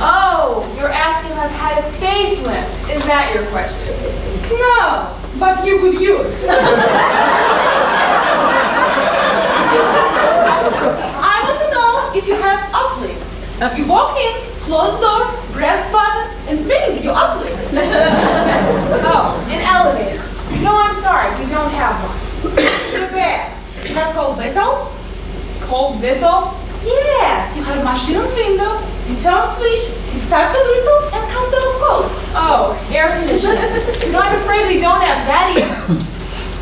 Oh, you're asking if I've had a facelift. Is that your question? No, but you could use. I want to know if you have uplift. You walk in, close door, press button, and bing, you uplift. Oh, an elevator. No, I'm sorry, we don't have one. Too bad. You have cold vessel? Cold Bethel? Yes, you have a machine on window, you turn switch, you start the whistle, and comes out cold. Oh, air conditioning. No, I'm afraid we don't have that either.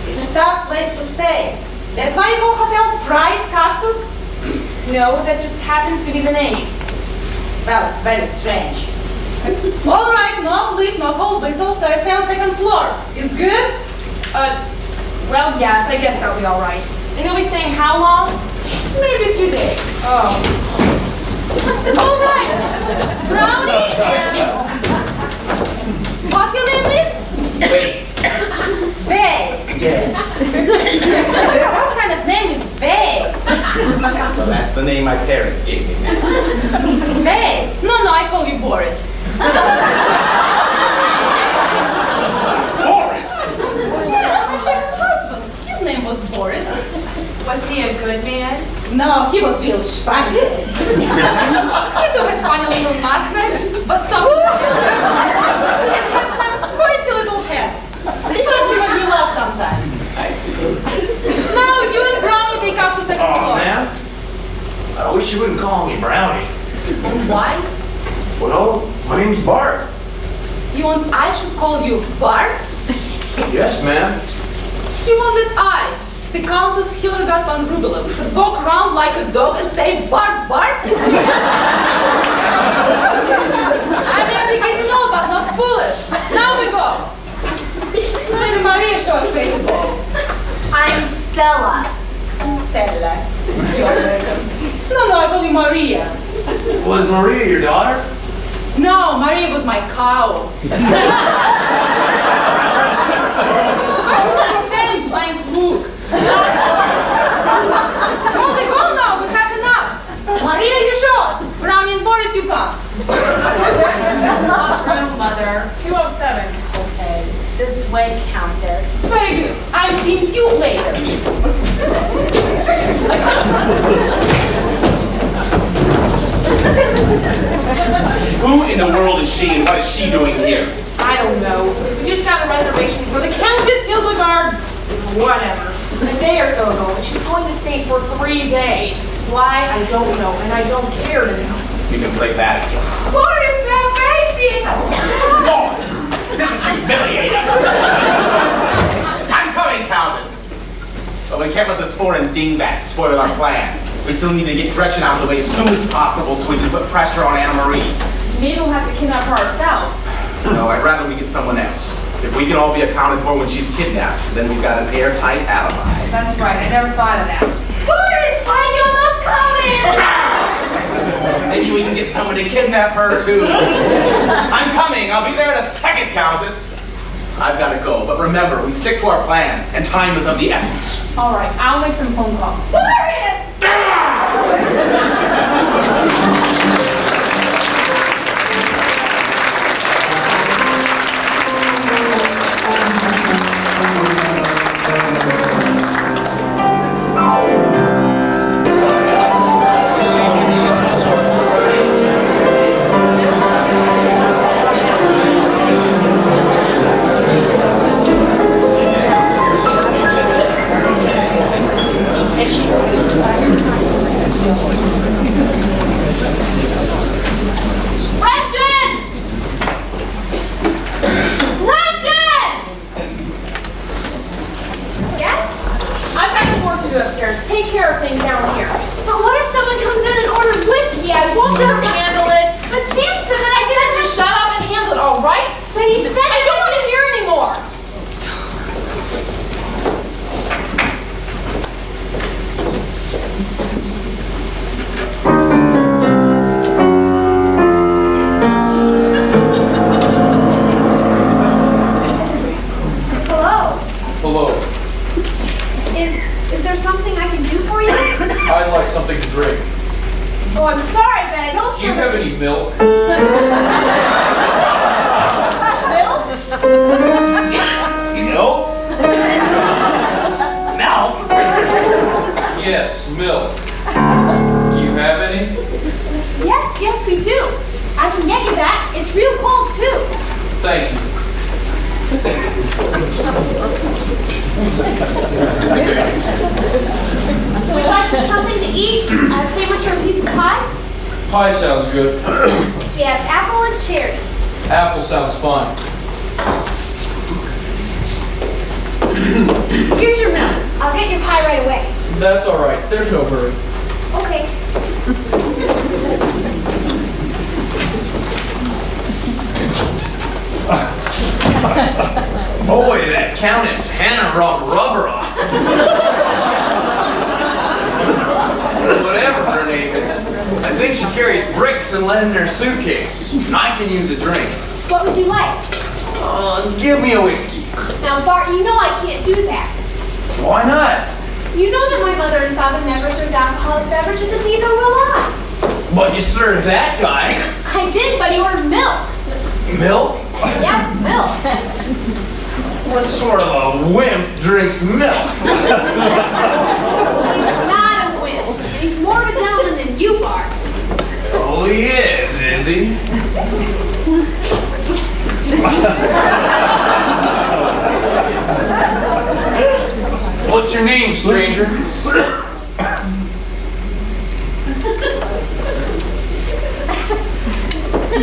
It's a tough place to stay. That's why you call hotel Fried Cactus? No, that just happens to be the name. Well, it's very strange. All right, no uplift, no cold whistle, so I stay on second floor. Is good? Well, yes, I guess that'll be all right. And you'll be staying how long? Maybe 3 days. Oh. All right, Brownie and... What your name is? Wait. Babe. Yes. What kind of name is Babe? Well, that's the name my parents gave me. Babe? No, I call you Boris. Boris! Yes, my second husband. His name was Boris. Was he a good man? No, he was real spanky. He had funny little mustache, but so and had some pretty little hair. Reminds me when you laugh sometimes. I see. Now you and Brownie take up to second floor. man. I wish you wouldn't call me Brownie. And why? Well, my name's Bart. You want I should call you Bart? Yes, ma'am. You want that I, the Countess Hildegarde van Rubelen, should walk around like a dog and say Bart, Bart? I may be getting old, but not foolish. Now we go. When Maria show us where to go. I'm Stella. Stella. You're Americans. No, I call you Maria. Was Maria your daughter? No, Maria was my cow. I should have same blank book. Oh, we go now. We're packing up. Maria, you show us. Brownie and Boris, you come. What room, Mother? 207. Okay. This way, Countess. Very good. I'm seeing you later. Who in the world is she and what is she doing here? I don't know. We just got a reservation for the Countess Hildegard. Whatever. A day or so ago, and she's going to stay for 3 days. Why, I don't know, and I don't care to know. You can say that again. Boris, we're waiting. Boris, this is humiliating. I'm coming, Countess. But we can't let this foreign dingbat spoil our plan. We still need to get Gretchen out of the way as soon as possible so we can put pressure on Anna Marie. Maybe we'll have to kidnap her ourselves. No, I'd rather we get someone else. If we can all be accounted for when she's kidnapped, then we've got an airtight alibi. That's right, I never thought of that. Boris, why you're not coming? Maybe we can get someone to kidnap her, too. I'm coming. I'll be there in a second, Countess. I've got to go, but remember, we stick to our plan, and time is of the essence. All right, I'll make some phone calls. Boris! Take care of things down here. But what if someone comes in and orders whiskey? I won't Just handle it. But Sam said that I Then just shut up and handle it, all right? But he said I don't want to hear anymore. Hello. Hello. Is there something I can do for you? I'd like something to drink. Oh, I'm sorry, but I don't Do you have any milk? Milk? Milk? Now? Yes, milk. Do you have any? Yes, we do. I can get you that. It's real cold, too. Thank you. Would you like something to eat? A sandwich or a piece of pie? Pie sounds good. We have apple and cherry. Apple sounds fine. Here's your milk. I'll get your pie right away. That's all right. There's no hurry. Okay. Boy, that Countess Hannah rubbed rubber off. Whatever her name is. I think she carries bricks and lead in her suitcase. I can use a drink. What would you like? Give me a whiskey. Now, Bart, you know I can't do that. Why not? You know that my mother and father never served alcoholic beverages, and neither will I. But you served that guy. I did, but he ordered milk. Milk? Yes, milk. What sort of a wimp drinks milk? He's not a wimp. He's more of a gentleman than you, Bart. Oh, he is he? What's your name, stranger?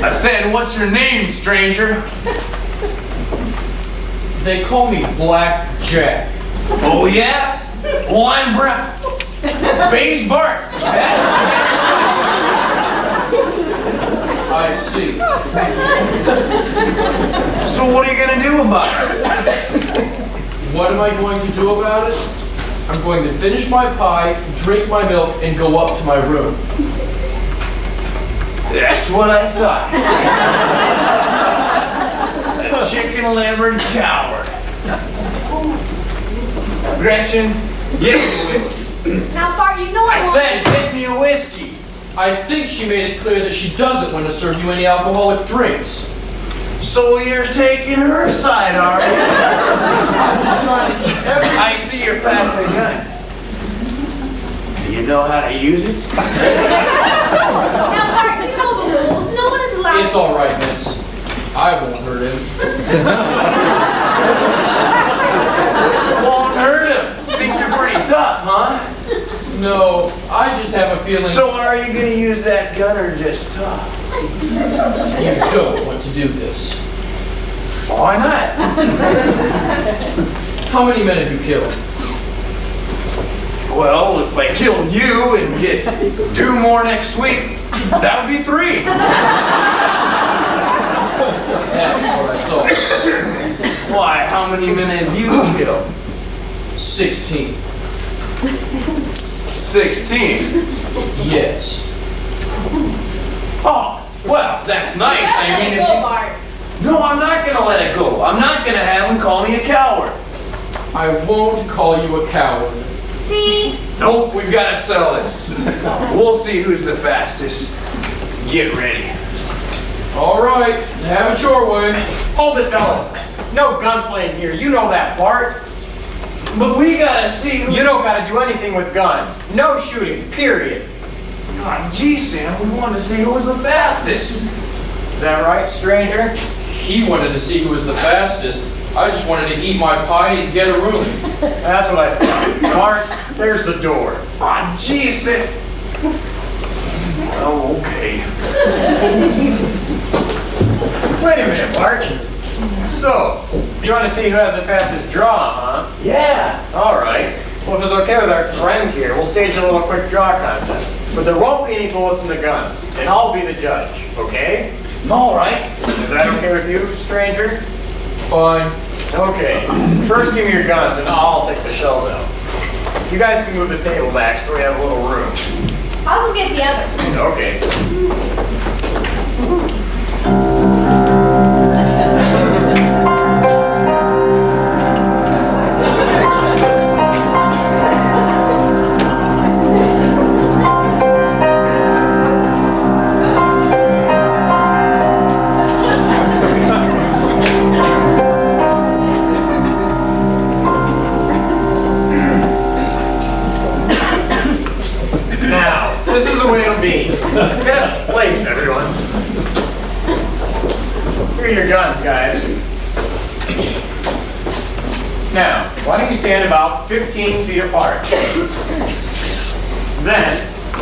I said, what's your name, stranger? They call me Black Jack. Oh, yeah? Well, I'm Brown. Beige Bart. I see. So what are you gonna do about it? What am I going to do about it? I'm going to finish my pie, drink my milk, and go up to my room. That's what I thought. A chicken-livered coward. Gretchen, get me a whiskey. Now, Bart, you know I I won't. said get me a whiskey. I think she made it clear that she doesn't want to serve you any alcoholic drinks. So you're taking her side, are you? I'm just trying to keep everything. I see you're packing a gun. Do you know how to use it? Now, Bart, you know the rules. No one is allowed. It's all right, miss. I won't hurt him. Won't hurt him. Think you're pretty tough, huh? No, I just have a feeling So are you gonna use that gun or just talk? you don't want to do this. Why not? How many men have you killed? Well, if I kill you and get 2 more next week, that would be 3. That's what I thought. Why, how many men have you killed? 16. 16. Yes. Oh, well, that's nice. I mean, if Go, you... Bart. No, I'm not gonna let it go. I'm not gonna have him call me a coward. I won't call you a coward. See? Nope, we've gotta settle this. We'll see who's the fastest. Get ready. All right, have it your way. Hold it, fellas. No gunplay here. You know that, Bart. But we gotta see who... You don't gotta do anything with guns. No shooting, period. Oh, gee, Sam, we wanted to see who was the fastest. Is that right, stranger? He wanted to see who was the fastest. I just wanted to eat my pie and get a room. That's what I thought. Bart, there's the door. Oh, gee, Sam. Oh, okay. Wait a minute, Bart. So, you want to see who has the fastest draw, huh? Yeah. All right. Well, if it's okay with our friend here, we'll stage a little quick draw contest. But there won't be any bullets in the guns, and I'll be the judge, okay? All right. Is that okay with you, stranger? Fine. Okay. First, give me your guns, and I'll take the shells out. You guys can move the table back so we have a little room. I'll go get the others. Okay. Now, this is the way it'll be. Get placed, everyone. Here are your guns, guys. Now, why don't you stand about 15 feet apart? Then,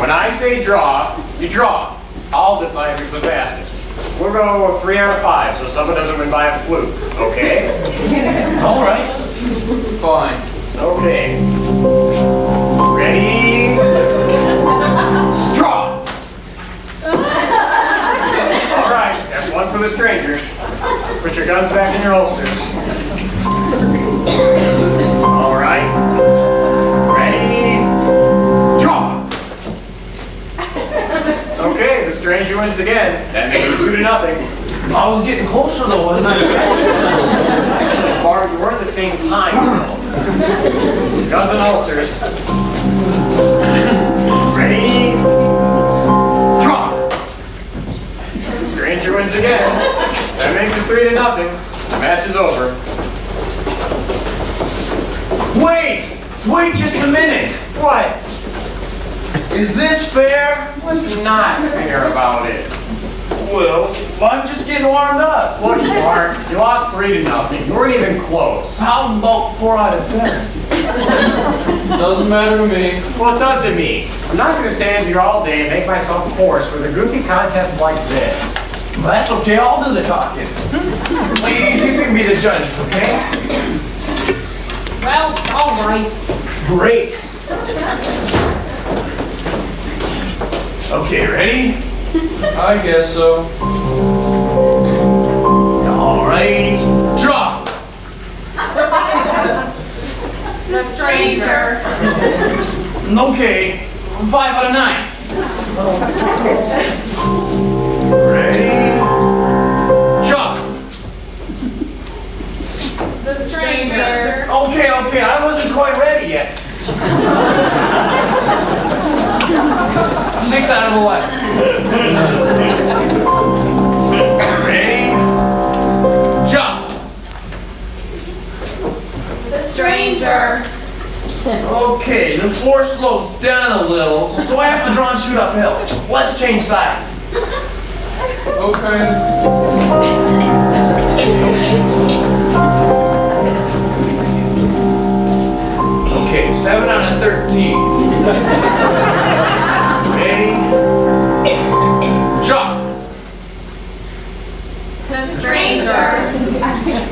when I say draw, you draw. I'll decide who's the fastest. We'll go 3 out of 5, so someone doesn't win by a fluke, okay? All right. Fine. Okay. Ready? Draw! All right, that's one for the stranger. Put your guns back in your holsters. All right. Ready? Draw! Okay, the stranger wins again. That makes it 2-0. I was getting closer though, wasn't I? Bart, you weren't at the same time, though. Guns and holsters. Ready? Draw! The stranger wins again. That makes it 3-0. The match is over. Wait just a minute. What? Is this fair? What's not fair about it? Well, I'm just getting warmed up. Look, Bart, you lost 3-0. You weren't even close. How about 4 out of 7? Doesn't matter to me. Well, it does to me. I'm not going to stand here all day and make myself hoarse with a goofy contest like this. Well, that's okay, I'll do the talking. Ladies, you can be the judges, okay? Well, all right. Great. Okay, ready? I guess so. All right, drop. The stranger. Okay, 5 out of 9. Ready? Drop. The stranger. Okay, I wasn't quite ready yet. 6 out of 11. Ready? Jump. The stranger. Okay, the floor slopes down a little, so I have to draw and shoot uphill. Let's change sides. Okay. Okay, 7 out of 13. Ready? Jump. The stranger. Okay.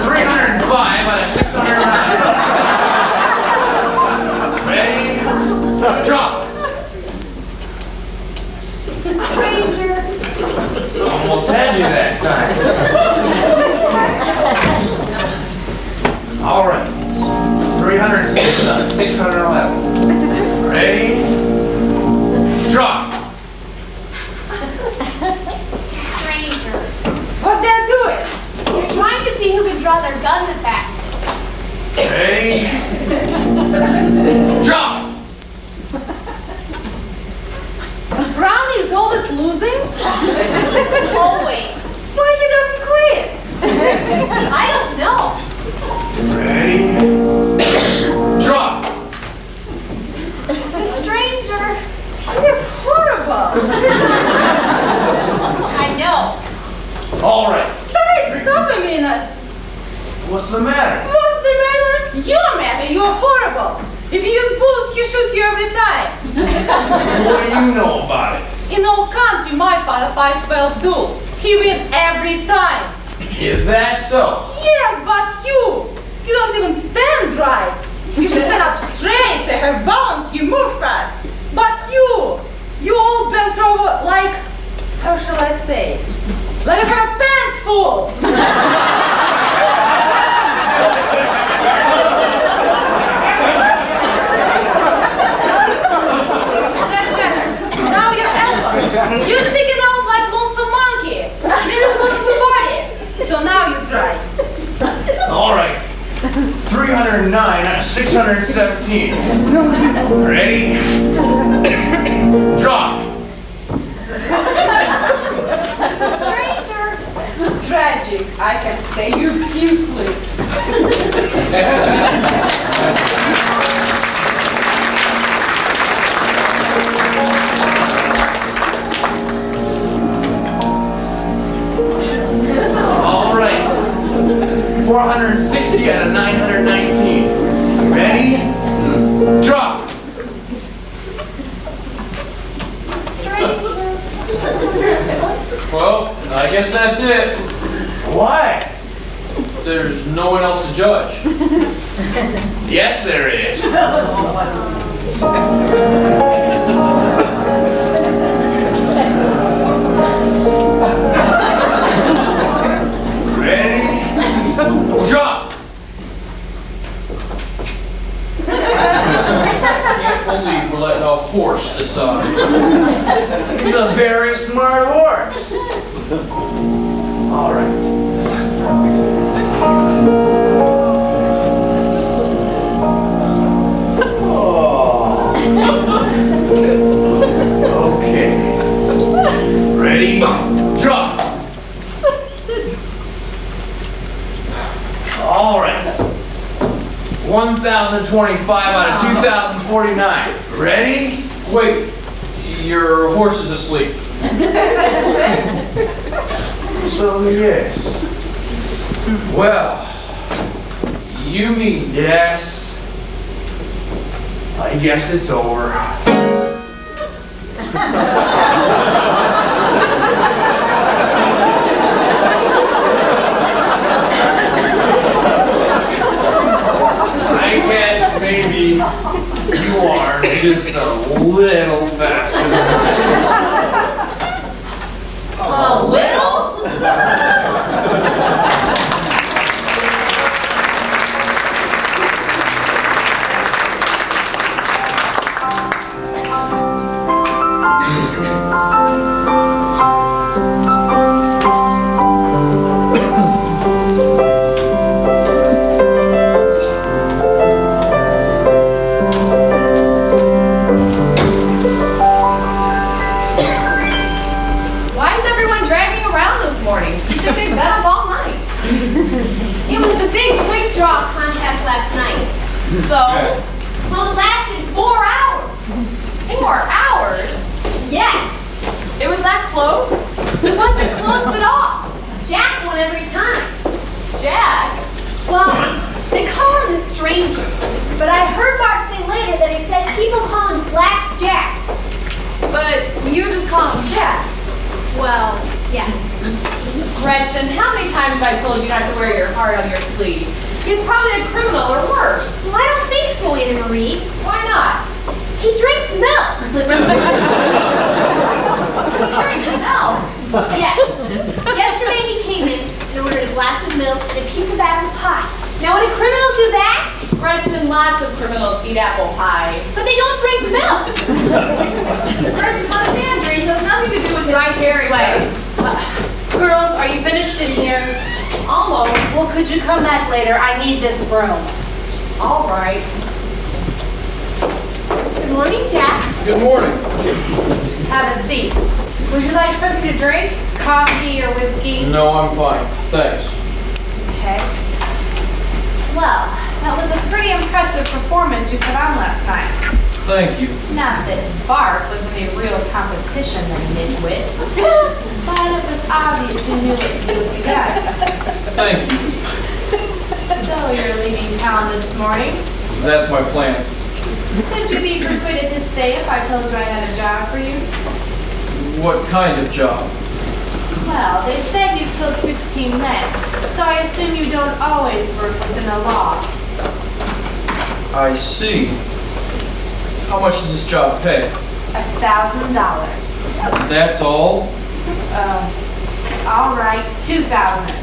305 out of 609. Ready? Jump. Stranger. Almost had you that time. All right. 306 out of 611. Ready? Drop. Stranger. What they're doing? You're trying to see who can draw their gun the fastest. Ready? Drop. Brownie is always losing? Always. Why he doesn't quit? I don't know. Ready? Drop. The stranger. He is horrible. I know. All right. Hey, stop a minute. What's the matter? What's the matter? You're mad. You're horrible. If you use bullets, he shoot you every time. What do you know about it? In all country, my father fight 12 duels. He win every time. Is that so? Yes, but you don't even stand right. You should stand up straight, so have balance, you move fast. But you all bent over like, how shall I say? Like you have a pants full. That's better. Now your elbow. You're sticking out like lonesome monkey. Didn't push the body. So now you try. All right. 309 out of 617. Ready? Drop. Stranger. It's tragic. I can say. You excuse, please. All right. 460 out of 919. Ready? Drop. Stranger. Well, I guess that's it. Why? There's no one else to judge. Yes, there is. Ready? Drop. Can't believe we're letting a horse decide. He's a very smart horse. All right. Okay. Ready? Drop. All right. 1,025 out of 2,049. Ready? Wait, your horse is asleep. So yes. Well, You mean yes. I guess it's over. Just a little faster. A little? Why is everyone dragging around this morning? You think they've been up all night? It was the big quick draw contest last night. So, Well, it lasted 4 hours. 4 hours? Yes. It was that close? It wasn't close at all. Jack won every time. Jack? Well, they call him the stranger. But I heard Bart say later that he said people call him Black Jack. But you just call him Jack. Well, yes. Gretchen, how many times have I told you not to wear your heart on your sleeve? He's probably a criminal or worse. Well, I don't think so, Anna Marie. Why not? He drinks milk. He drinks milk. Yes. Yesterday he came in and ordered a glass of milk and a piece of apple pie. Now would a criminal do that? Gretchen, lots of criminals eat apple pie. But they don't drink milk. Gretchen, on a man drinks has nothing to do with my way. Girls, are you finished in here? Almost. Well, could you come back later? I need this room. All right. Good morning, Jack. Good morning. Have a seat. Would you like something to drink? Coffee or whiskey? No, I'm fine. Thanks. Okay. Well, that was a pretty impressive performance you put on last night. Thank you. Not that Bart was any real competition than Nitwit, but it was obvious you knew what to do with the guy. Thank you. So you're leaving town this morning. That's my plan. Could you be persuaded to stay if I told you I had a job for you? What kind of job? Well, they said you've killed 16 men, so I assume you don't always work within the law. I see. How much does this job pay? $1,000. That's all? All right, 2,000.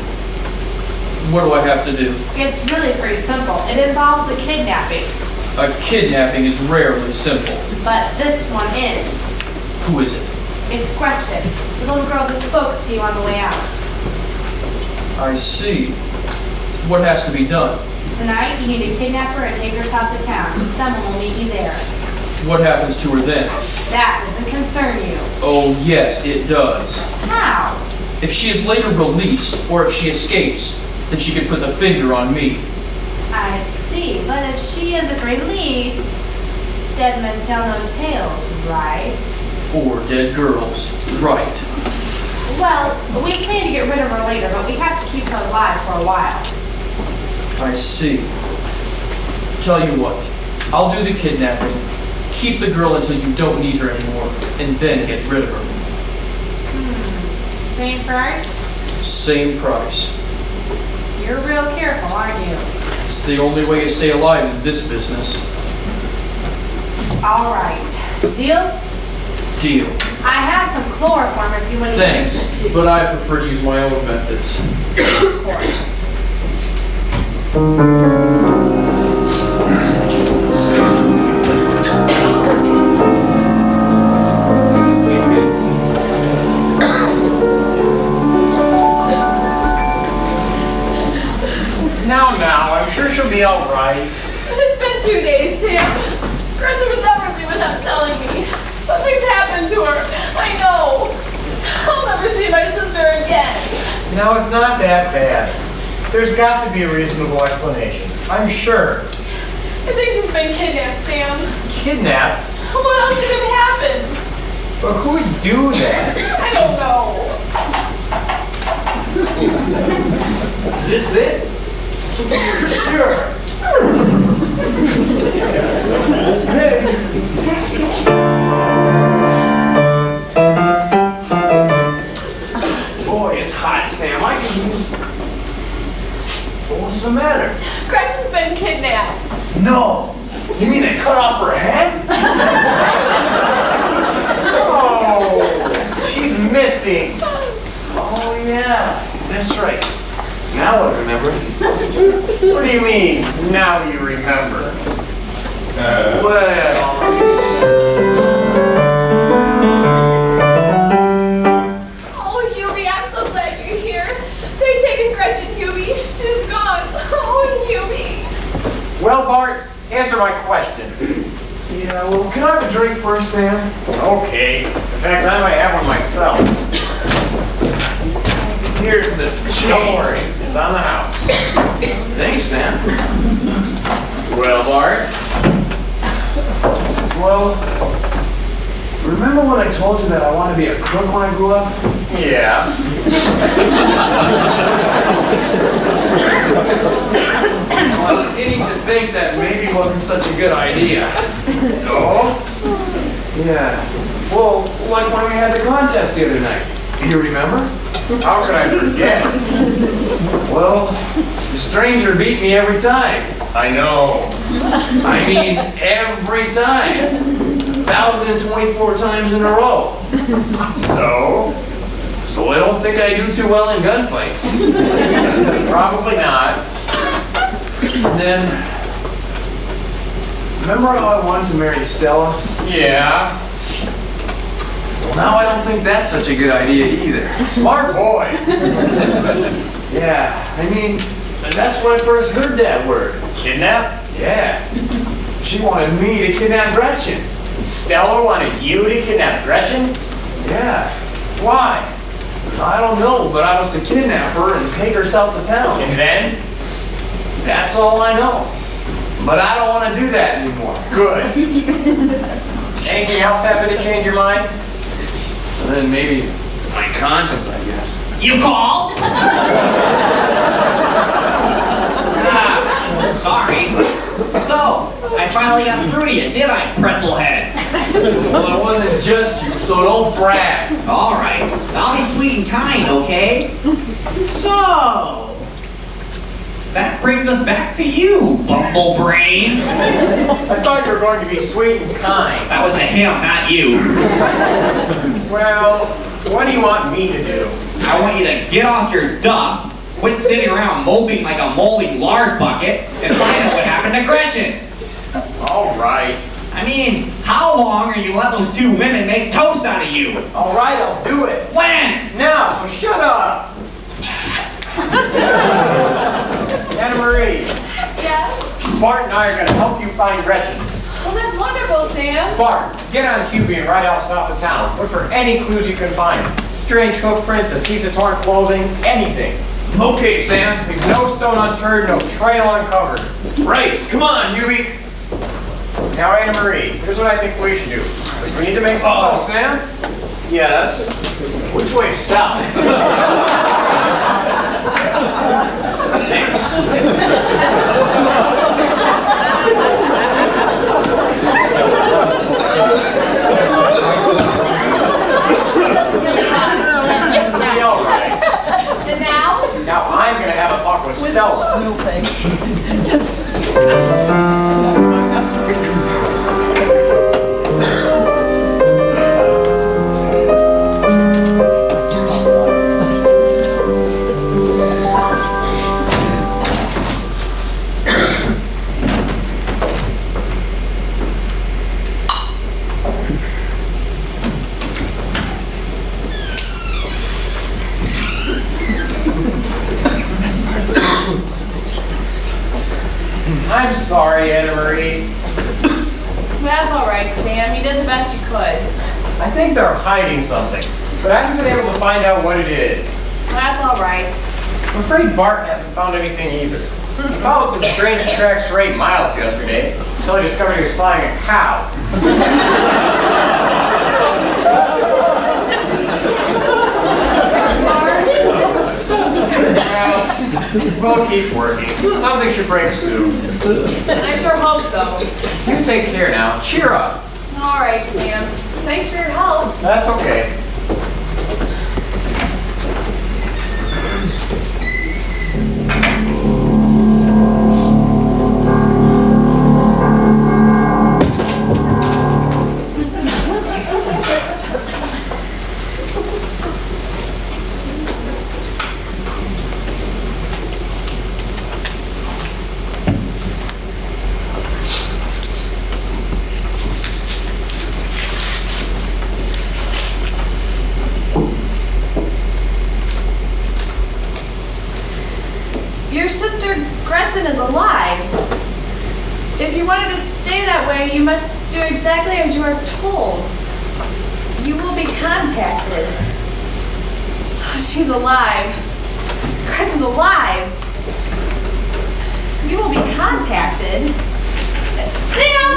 What do I have to do? It's really pretty simple. It involves a kidnapping, A kidnapping is rarely simple. but this one is. Who is it? It's Gretchen, the little girl who spoke to you on the way out. I see. What has to be done? Tonight, you need to kidnap her and take her south of town. Someone will meet you there. What happens to her then? That doesn't concern you. Oh, yes, it does. How? If she is later released, or if she escapes, then she can put the finger on me. I see, but if she isn't released, dead men tell no tales, right? Or dead girls. Right. Well, we plan to get rid of her later, but we have to keep her alive for a while. I see. Tell you what, I'll do the kidnapping, keep the girl until you don't need her anymore, and then get rid of her. Same price? Same price. You're real careful, aren't you? It's the only way to stay alive in this business. All right. Deal? Deal. I have some chloroform if you want to Thanks, use it too. but I prefer to use my own methods. Of course. Now, I'm sure she'll be all right. It's been 2 days, Sam. Gretchen would never leave without telling me. Something's happened to her. I know. I'll never see my sister again. No, it's not that bad. There's got to be a reasonable explanation. I'm sure. I think she's been kidnapped, Sam. Kidnapped? What else could have happened? But who would do that? I don't know. Is this it? Sure. Boy, it's hot, Sam. I can use... What's the matter? Gretchen's been kidnapped. No. You mean they cut off her head? Oh, she's missing. Oh, yeah, that's right. Now I remember. What do you mean, now you remember? Well, Oh, Hubie, I'm so glad you're here. They've taken Gretchen, Hubie. She's gone. Oh, Hubie. Well, Bart, answer my question. yeah, well, can I have a drink first, Sam? Okay. In fact, I might have one myself. Here's the Don't change. worry, it's on the house. Thanks, Sam. Well, Bart? Well, remember when I told you that I want to be a crook when I grew up? Yeah. Well, I was beginning to think that maybe it wasn't such a good idea. No? Yeah. Well, like when we had the contest the other night. Do you remember? How could I forget? Well, the stranger beat me every time. I know. I mean, every time. 1,024 times in a row. So? So I don't think I do too well in gunfights. Probably not. And then, remember how I wanted to marry Stella? Yeah. Well, now I don't think that's such a good idea either. Smart boy. Yeah, I mean, that's when I first heard that word. Kidnap? Yeah. She wanted me to kidnap Gretchen. Stella wanted you to kidnap Gretchen? Yeah. Why? I don't know, but I was to kidnap her and take her south of town. And then? That's all I know. But I don't want to do that anymore. Good. Anything else happen to change your mind? And then maybe my conscience, I guess. You called? Sorry. So, I finally got through to you, did I, pretzel head? Well, it wasn't just you, so don't brag. All right. I'll be sweet and kind, okay? So, that brings us back to you, bumble brain. I thought you were going to be sweet and kind. That was a him, not you. Well, what do you want me to do? I want you to get off your duff, quit sitting around moping like a moldy lard bucket, and find out what happened to Gretchen. All right. I mean, how long are you let those two women make toast out of you? All right, I'll do it. When? Now, so shut up. Anna Marie, Yes? Bart and I are going to help you find Gretchen. Well, that's wonderful, Sam. Bart, get on Hubie and ride out south of town. Look for any clues you can find. Strange hoof prints, a piece of torn clothing, anything. Okay, Sam. Leave no stone unturned, no trail uncovered. Right. Come on, Hubie. Now, Anna Marie, here's what I think we should do. We need to make some Oh, calls. Sam? Yes. Which way south? Thanks. Be all right. And now? Now I'm going to have a talk with Stella. I'm sorry, Anna Marie. That's all right, Sam. You did the best you could. I think they're hiding something, but I haven't been able to find out what it is. That's all right. I'm afraid Bart hasn't found anything either. He followed some strange tracks for 8 miles yesterday until he discovered he was flying a cow. Well, we'll keep working. Something should break soon. I sure hope so. You take care now. Cheer up. All right, Sam. Thanks for your help. That's okay. is alive. If you wanted to stay that way, you must do exactly as you are told. You will be contacted. She's alive. Gretchen's alive. You will be contacted. Sam!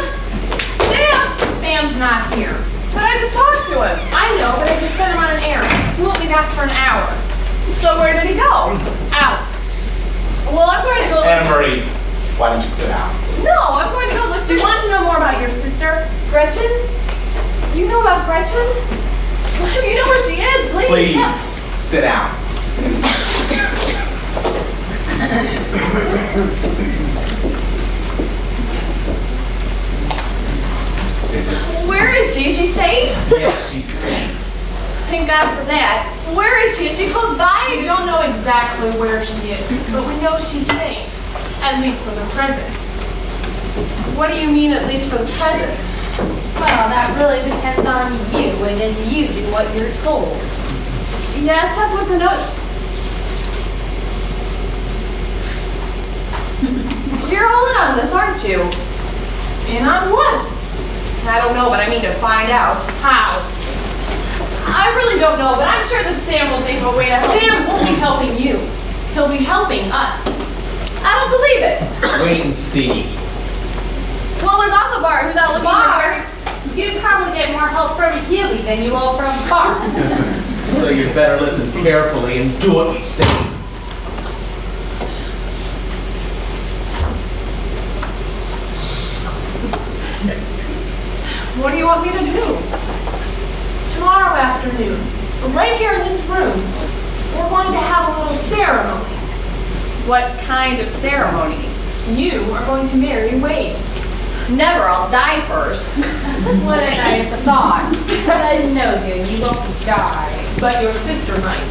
Sam! Sam's not here. But I just talked to him. I know, but I just sent him on an errand. He won't be back for an hour. So where did he go? Out. Well, I'm going to go. Anna Marie, why don't you sit down? No, I'm going to go look Do you want to know more about your sister? Gretchen? You know about Gretchen? You know where she is, please. Please, sit down. Where is she? Is she safe? Yes, she's safe. Thank God for that. Where is she? Is she close by? We don't know exactly where she is, but we know she's safe, at least for the present. What do you mean, at least for the present? Well, that really depends on you, and then you do what you're told. Yes, that's what the note. You're holding on to this, aren't you? And on what? I don't know, but I mean to find out. How? I really don't know, but I'm sure that Sam will think of a way to help. Sam won't be helping you. He'll be helping us. I don't believe it. Wait and see. Well, there's also Bart, who's out looking Bart? You probably get more help from Huey than you will from Bart. So you better listen carefully and do what we say. What do you want me to do? Tomorrow afternoon, right here in this room, we're going to have a little ceremony. What kind of ceremony? You are going to marry Wade. Never, I'll die first. What a nice thought. No, dude, you won't die. But your sister might.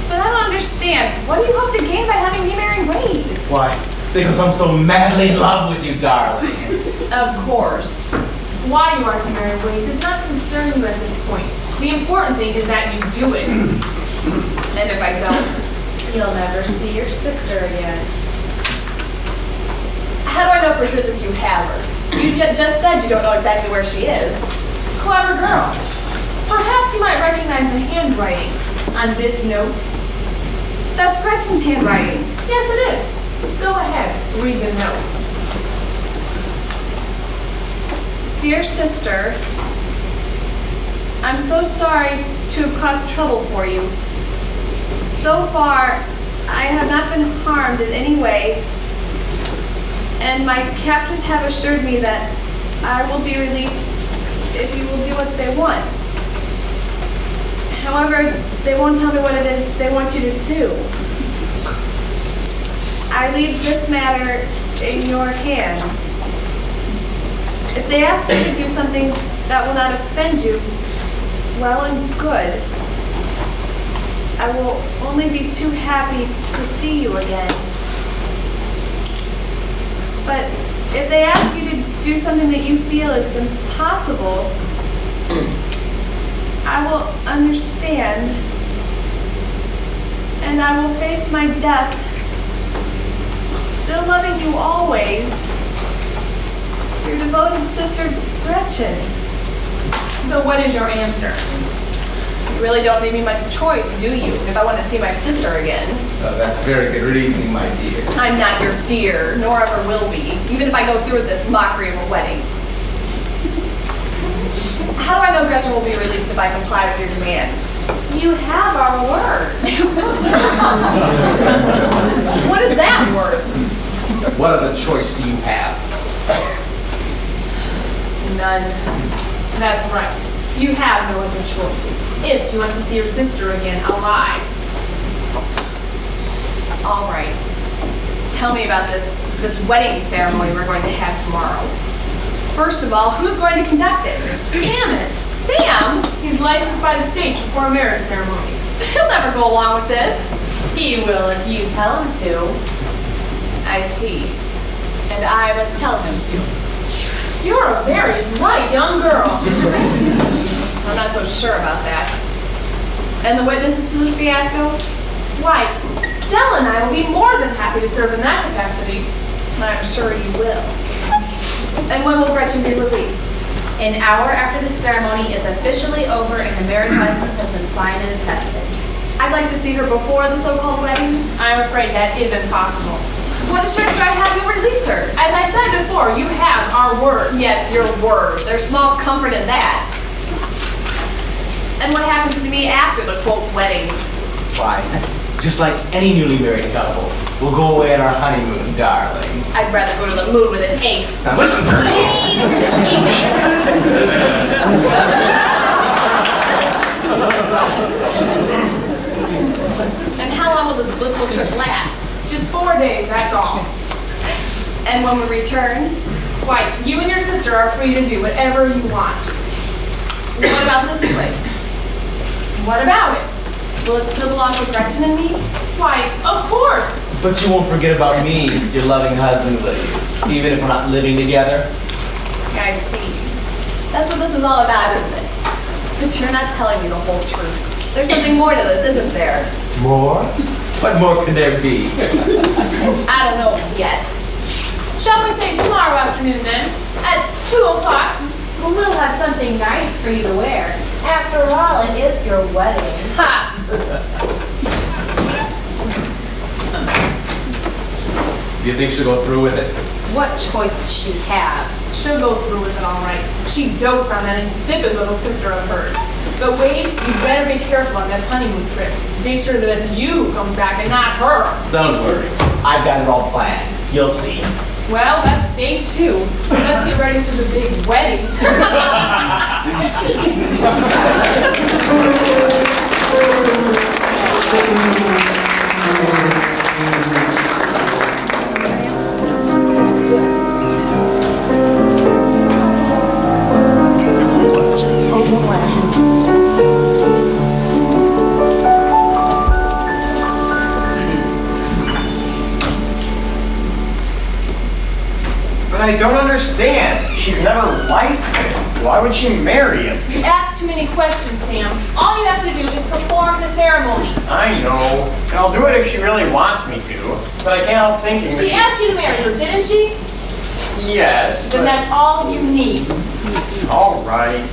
But I don't understand. What do you hope to gain by having me marry Wade? Why? Because I'm so madly in love with you, darling. Of course. Why you are to marry Wade does not concern you at this point. The important thing is that you do it. And if I don't, You'll never see your sister again. how do I know for sure that you have her? You just said you don't know exactly where she is. Clever girl. Perhaps you might recognize the handwriting on this note. That's Gretchen's handwriting. Yes, it is. Go ahead, read the note. Dear sister, I'm so sorry to have caused trouble for you. So far, I have not been harmed in any way, and my captors have assured me that I will be released if you will do what they want. However, they won't tell me what it is they want you to do. I leave this matter in your hands. If they ask you to do something that will not offend you, well and good. I will only be too happy to see you again. But if they ask you to do something that you feel is impossible, I will understand, and I will face my death, still loving you always. Your devoted sister, Gretchen. So what is your answer? You really don't leave me much choice, do you, if I want to see my sister again? That's very good reasoning, my dear. I'm not your dear, nor ever will be, even if I go through with this mockery of a wedding. How do I know Gretchen will be released if I comply with your demands? You have our word. What is that worth? What other choice do you have? None. That's right. You have no other choice. If you want to see your sister again alive. All right. Tell me about this wedding ceremony we're going to have tomorrow. First of all, who's going to conduct it? Sam is. Sam? He's licensed by the state to perform marriage ceremonies. He'll never go along with this. He will if you tell him to. I see. And I must tell him to. You're a very bright young girl. I'm not so sure about that. And the witnesses to this fiasco? Why, Stella and I will be more than happy to serve in that capacity. I'm sure you will. And when will Gretchen be released? An hour after the ceremony is officially over and the marriage license has been signed and attested. I'd like to see her before the so-called wedding. I'm afraid that isn't possible. What assurance do I have you'll release her? As I said before, you have our word. Yes, your word. There's small comfort in that. And what happens to me after the quote wedding? Why, just like any newly married couple, we'll go away on our honeymoon, darling. I'd rather go to the moon with an ape. Now listen, Bernie. And how long will this blissful trip last? Just 4 days, that's all. And when we return? Why, you and your sister are free to do whatever you want. What about this place? What about it? Will it still belong to Gretchen and me? Why, of course. But you won't forget about me, your loving husband, will you? Even if we're not living together? I see. That's what this is all about, isn't it? But you're not telling me the whole truth. There's something more to this, isn't there? More? What more could there be? I don't know yet. Shall we say tomorrow afternoon then? At 2 o'clock? We'll have something nice for you to wear. After all, it is your wedding. Ha! Do you think she'll go through with it? What choice does she have? She'll go through with it all right. She dotes on that insipid little sister of hers. But Wade, you better be careful on that honeymoon trip. Make sure that it's you who comes back and not her. Don't worry. I've got it all planned. You'll see. Well, that's stage 2. Let's get ready for the big wedding. But I don't understand. She's never liked him. Why would she marry him? You ask too many questions, Sam. All you have to do is perform the ceremony. I know. And I'll do it if she really wants me to. But I can't help thinking that She asked you to marry her, didn't she? Yes, Then but... that's all you need. All right.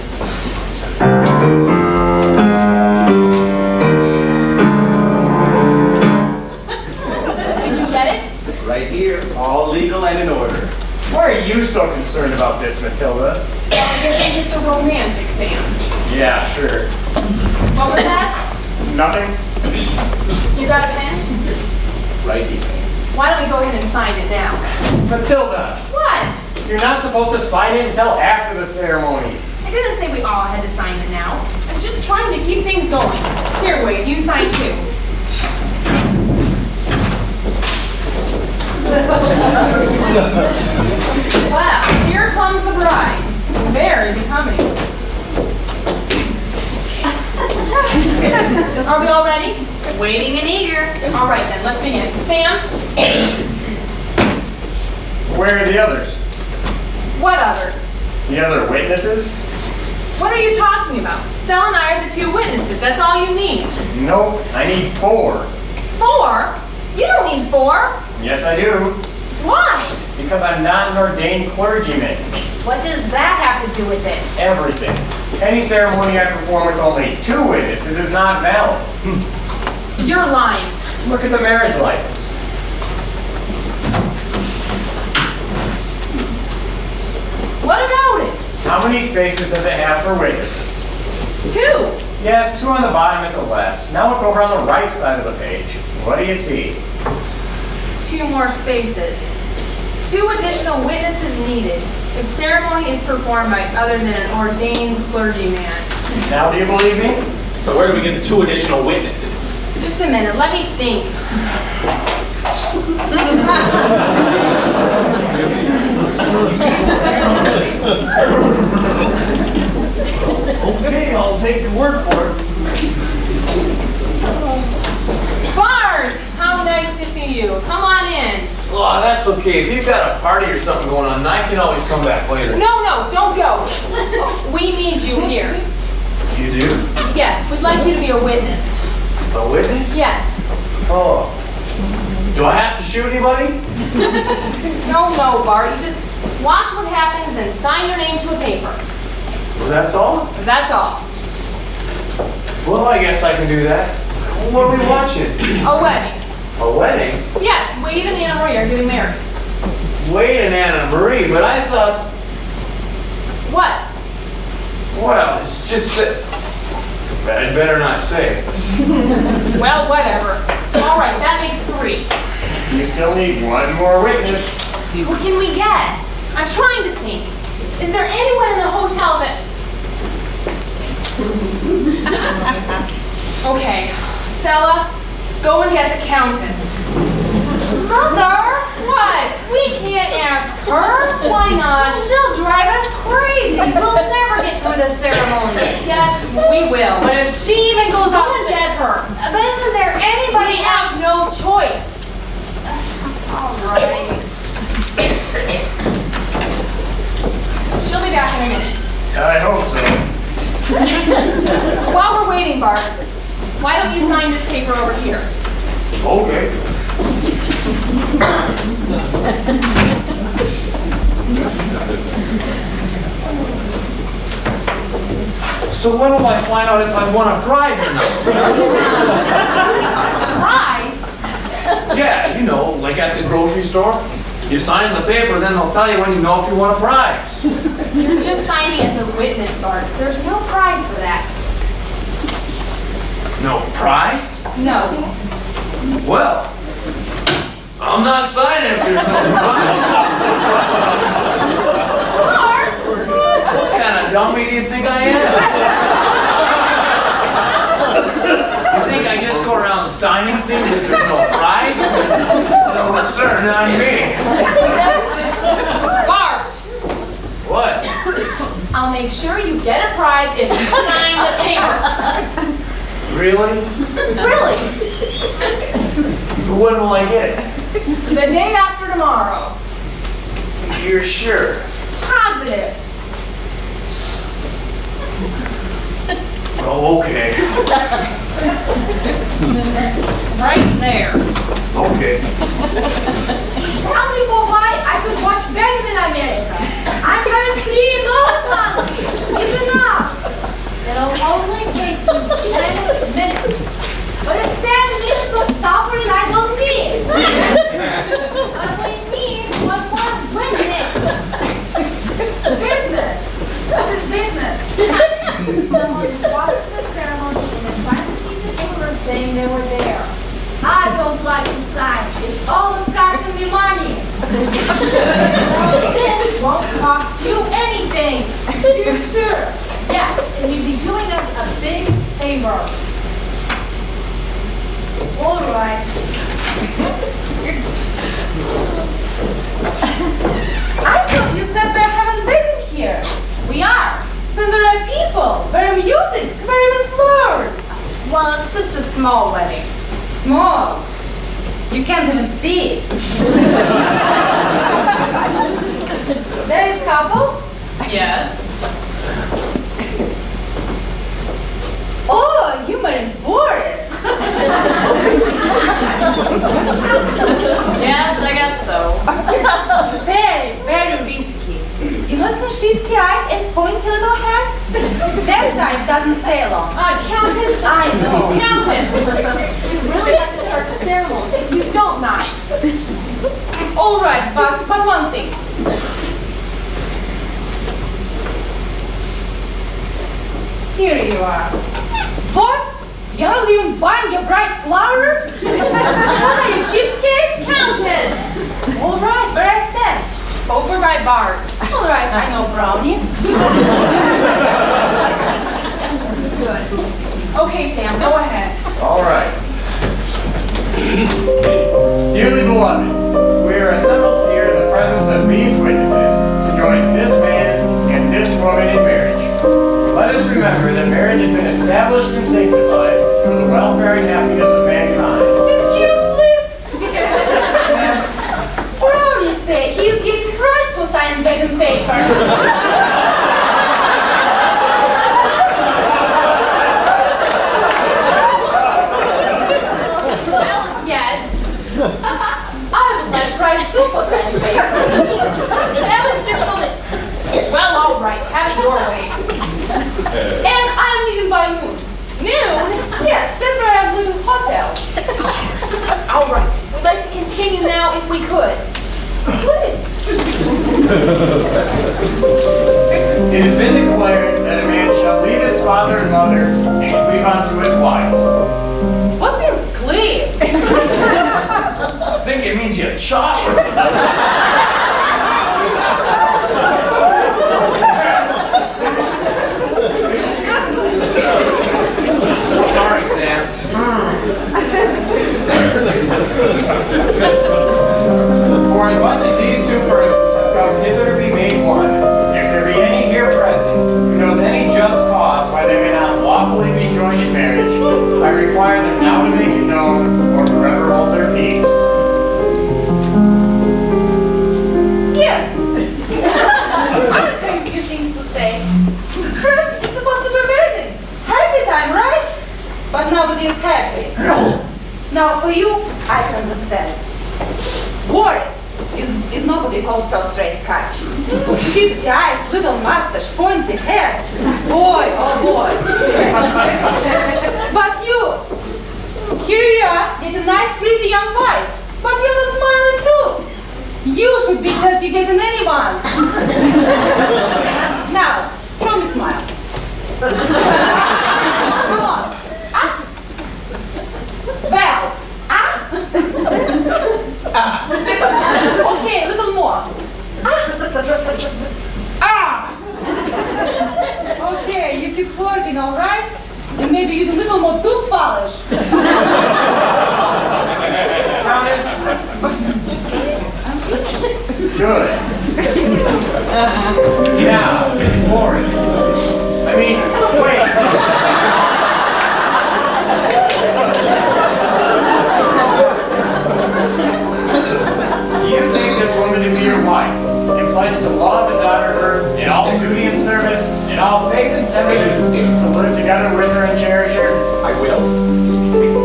Did you get it? Right here, all legal and in order. Why are you so concerned about this, Matilda? Well, I guess I'm just a romantic, Sam. Yeah, sure. What was that? Nothing? You got a pen? Right here. Why don't we go ahead and sign it now? Matilda, What? you're not supposed to sign it until after the ceremony. I didn't say we all had to sign it now. I'm just trying to keep things going. Here, Wade, you sign too. Wow, here comes the bride. Very becoming. Are we all ready? Waiting and eager. All right then, let's begin. Sam? Where are the others? What others? The other witnesses? What are you talking about? Stella and I are the 2 witnesses. That's all you need. Nope, I need 4. 4? You don't need 4. Yes, I do. Why? Because I'm not an ordained clergyman. What does that have to do with it? Everything. Any ceremony I perform with only 2 witnesses is not valid. You're lying. Look at the marriage license. What about it? How many spaces does it have for witnesses? 2. Yes, 2 on the bottom at the left. Now look over on the right side of the page. What do you see? 2 more spaces. 2 additional witnesses needed if ceremony is performed by other than an ordained clergyman. Now do you believe me? So where do we get the 2 additional witnesses? Just a minute, let me think. Okay, I'll take your word for it. Bart, how nice to see you. Come on in. Oh, that's okay. If you've got a party or something going on, I can always come back later. No, don't go. We need you here. You do? Yes, we'd like you to be a witness. A witness? Yes. Oh, Do I have to shoot anybody? No, Bart, you just watch what happens and sign your name to a paper. Well, that's all? That's all. Well, I guess I can do that. What are we watching? A wedding. A wedding? Yes, Wade and Anna Marie are getting married. Wade and Anna Marie, but I thought, What? well, it's just that... I'd better not say. Well, whatever. All right, that makes 3. You still need one more witness. What can we get? I'm trying to think. Is there anyone in the hotel that... Okay, Stella, go and get the Countess. Mother! What? We can't ask her. Why not? She'll drive us crazy. We'll never get through the ceremony. Yes, we will. But if she even goes off, get her. But isn't there anybody We have else? no choice. All right. She'll be back in a minute. I hope so. While we're waiting, Bart, why don't you sign this paper over here? Okay. So when will I find out if I've won a prize or not? Prize? Yeah, you know, like at the grocery store. You sign the paper, then they'll tell you when you know if you won a prize. You're just signing as a witness, Bart. There's no prize for that. No prize? No. Well, I'm not signing if there's no prize. What kind of dummy do you think I am? You think I just go around signing things if there's no prize? No, sir, not me. Bart! What? I'll make sure you get a prize if you sign the paper. Really? Really? When will I get it? The day after tomorrow. You're sure? Positive. Oh, okay. Right there. Okay. Tell me for why I should watch better than America. I'm having $3 It's enough. It'll only take you 10 minutes. But it's 10 minutes of suffering I don't need. But we need one more witness. Business. What is business? Someone is watching the ceremony and then find a piece of paper saying they were there. I don't like to sign. It's always costing me money. This won't cost you anything. You sure? Yes, and you'd be doing us a big favor. All right. I thought you said we're having wedding here. We are. Then there are people, very music, very with flowers. Well, it's just a small wedding. Small. You can't even see it. There is couple. Yes. Oh, you married Boris. Yes, I guess so. It's very, very risky. Innocent shifty eyes and pointy little hair. That type doesn't stay long. Countess, I know. Countess. We really have to start the ceremony. If you don't mind. All right, but one thing. Here you are. What? You're not even buying your bright flowers? What are you, cheapskate? Countess! All right, where I stand? Over by Bart. All right, I know Brownie. Good. Okay, Sam, go ahead. All right. Dearly beloved, we are assembled here in the presence of these witnesses to join this man and this woman in marriage. Let us remember that marriage has been established and sanctified for the welfare and happiness of mankind. Excuse, please. Brownie say he's getting price for signing wedding paper. Well, yes. continue now if we could. Please. It has been declared that a man shall leave his father and mother and cleave unto his wife. What is clear? I think it means you chop her. Sorry, Sam. For as much as these two persons have come hither to be made one, if there be any here present who knows any just cause why they may not lawfully be joined in marriage, I require them now to make it known or forever hold their peace. Yes. I have a few things to say. First, it's supposed to be wedding. Happy time, right? But nobody is happy. Now, for you, I can understand. Boris is not what you call first-rate catch. Shifty eyes, little mustache, pointy hair. Boy, oh boy. But you, here you are, it's a nice, pretty young wife. But you're not smiling too. You should be happy getting anyone. Now, show me smile. Come on. Ah. Well, ah. Ah. Okay, a little more. Ah. Ah. Okay, you keep working, all right? And maybe use a little more tooth polish. Countess? Good. Now, Boris. I mean, wait. Do you take this woman to be your wife and pledge to love and honor her in all duty and service, in all faith and tenderness, to live together with her and cherish her? I will.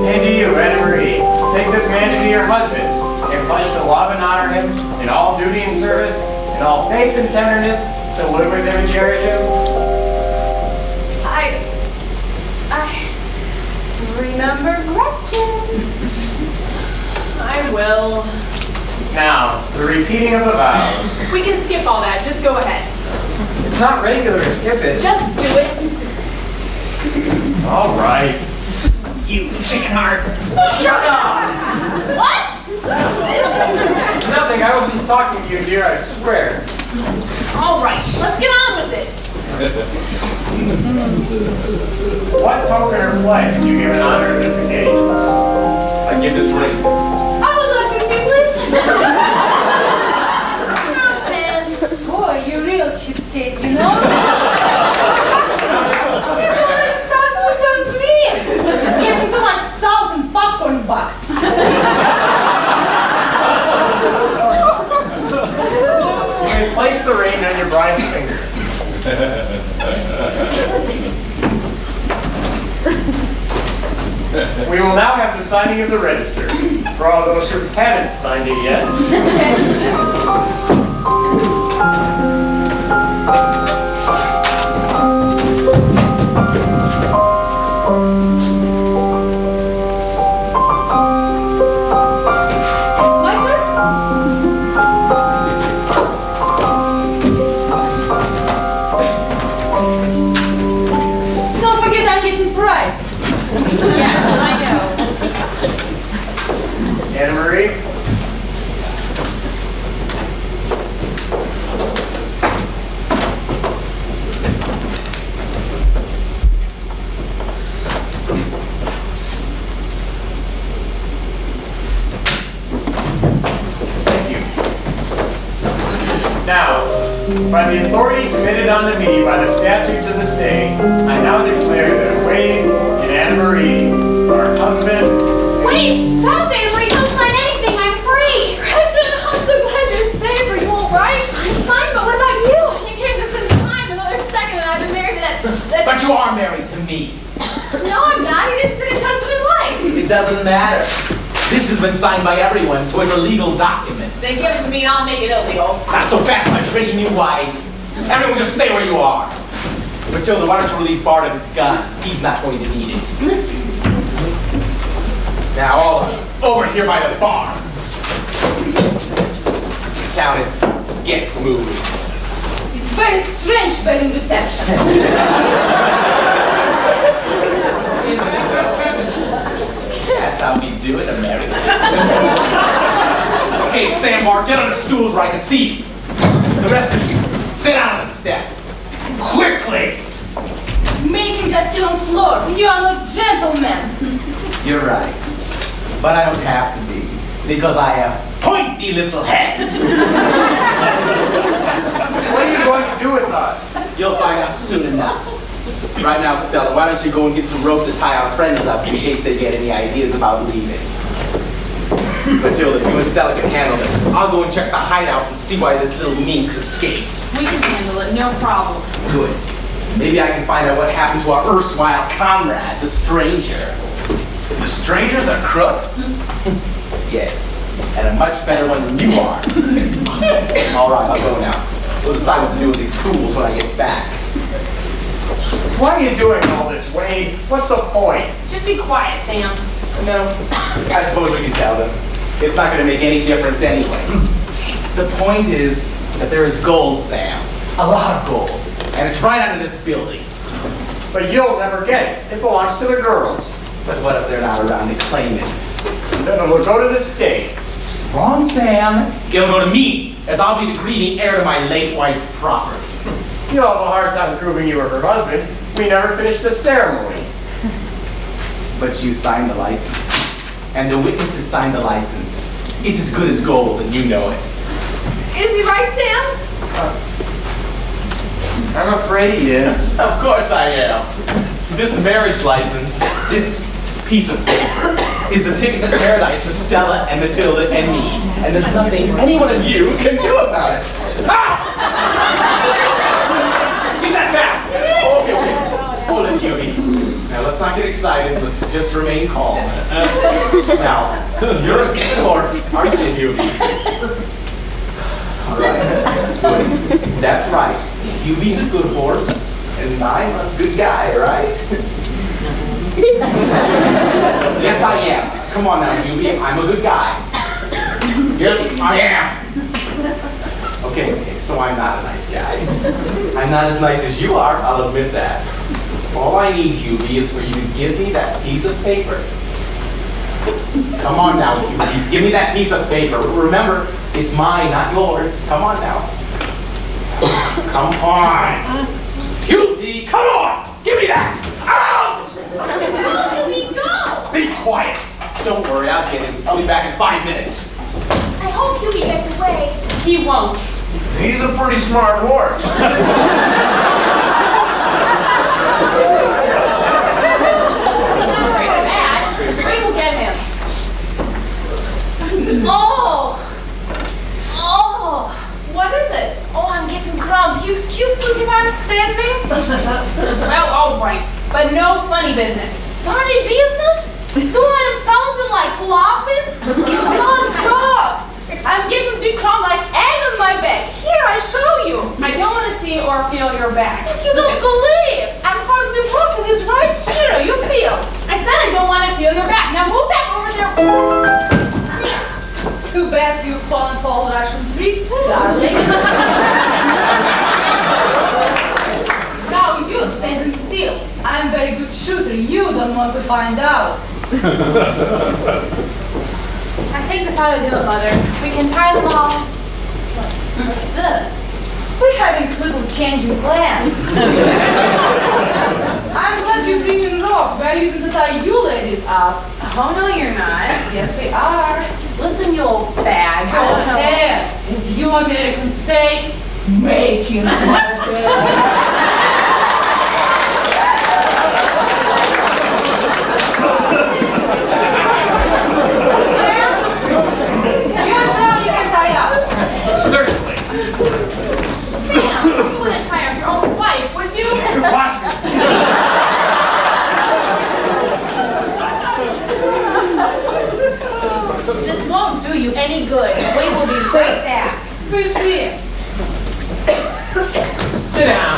And do you, Anna Marie, take this man to be your husband and pledge to love and honor him in all duty and service, in all faith and tenderness, to live with him and cherish him? I remember Gretchen. I will. Now, the repeating of the vows. We can skip all that. Just go ahead. It's not regular to skip it. Just do it. All right. You chicken heart. Shut up! What? Nothing, I wasn't talking to you, dear, I swear. All right, let's get on with it. What token or pledge have you given honor at this occasion? I give this ring. I would like to see, please. Boy, you're real cheapskate, you know? It's already starting to turn green. It's getting too much salt and popcorn box. You may place the ring on your bride's finger. We will now have the signing of the register. For all those who haven't signed it yet. My turn? Don't forget I'm getting prize. Yes, I know. Anna Marie? Thank you. Now, by the authority committed unto me by the statutes of the state, I now declare that Wade and Anna Marie are husband. Wait! Stop it! Marie, don't sign anything! I'm free! Gretchen, I'm so glad you're safe. Are you alright? I'm fine, but what about you? You came just in time, another second, and I've been married to that... But you are married to me. No, I'm not. He didn't finish husband and wife. It doesn't matter. This has been signed by everyone, so it's a legal document. Then give it to me and I'll make it illegal. Not so fast, my pretty new wife. Everyone just stay where you are. Matilda, why don't you relieve Bart of his gun? He's not going to need it. Now, all over here by the bar. Countess, get moving. It's very strange wedding reception. That's how we do it, America. Okay, Sandbar, get on the stools where I can see you. The rest of you, sit down on the step. Quickly! Making that still on floor. You are not gentlemen. You're right. But I don't have to be, because I have pointy little head. What are you going to do with us? You'll find out soon enough. Right now, Stella, why don't you go and get some rope to tie our friends up in case they get any ideas about leaving. Matilda, you and Stella can handle this. I'll go and check the hideout and see why this little minx escaped. We can handle it, no problem. Good. Maybe I can find out what happened to our erstwhile comrade, the stranger. The stranger's a crook? Yes, and a much better one than you are. All right, I'll go now. We'll decide what to do with these fools when I get back. Why are you doing all this, Wade? What's the point? Just be quiet, Sam. No, I suppose we can tell them. It's not going to make any difference anyway. The point is that there is gold, Sam. A lot of gold. And it's right under this building. But you'll never get it. It belongs to the girls. But what if they're not around to claim it? Then it will go to the state. Wrong, Sam. It'll go to me, as I'll be the grieving heir to my late wife's property. You'll have a hard time proving you were her husband. We never finished the ceremony. But you signed the license. And the witnesses signed the license. It's as good as gold, and you know it. Is he right, Sam? I'm afraid he is. Of course I am. This marriage license, this piece of paper, is the ticket to paradise for Stella and Matilda and me. And there's nothing any one of you can do about it. Ah! Give that back! Oh, okay. Hold it, Hughie. Now, let's not get excited. Let's just remain calm. Now, you're a good horse, aren't you, Hughie? All right. Good. That's right. Hughie's a good horse, and I'm a good guy, right? Yes, I am. Come on now, Hughie. I'm a good guy. Yes, I am. Okay, so I'm not a nice guy. I'm not as nice as you are, I'll admit that. All I need, Hughie, is for you to give me that piece of paper. Come on now, Hughie. Give me that piece of paper. Remember, it's mine, not yours. Come on now. Come on. Hughie, come on. Give me that. Out! Where did he go? Be quiet. Don't worry, I'll get him. I'll be back in 5 minutes. I hope Huey gets away. He won't. He's a pretty smart horse. We will get him. Oh! Oh! What is it? Oh, I'm getting cramp. You excuse please if I'm standing? Well, all right, but no funny business. Funny business? Do I am sounding like laughing? It's not a joke. I'm getting big cramp like egg on my back. Here, I show you. I don't want to see or feel your back. If you don't believe, I'm hardly walking. It's right here. You feel. I said I don't want to feel your back. Now move back over there. Too bad you fallen for old Russian trick, darling. Now you standing still. I'm very good shooter. You don't want to find out. I think that's how to do it, Mother. We can tie them all. What's this? We're having little changing plans. I'm glad you're bringing rope. We're using to tie you ladies up. Oh, no, you're not. Yes, we are. Listen, you old bag. Go ahead. As you Americans say, making America. Certainly. Sam, you wouldn't tie up your own wife, would you? Watch me. This won't do you any good. We will be right back. We'll see. Sit down.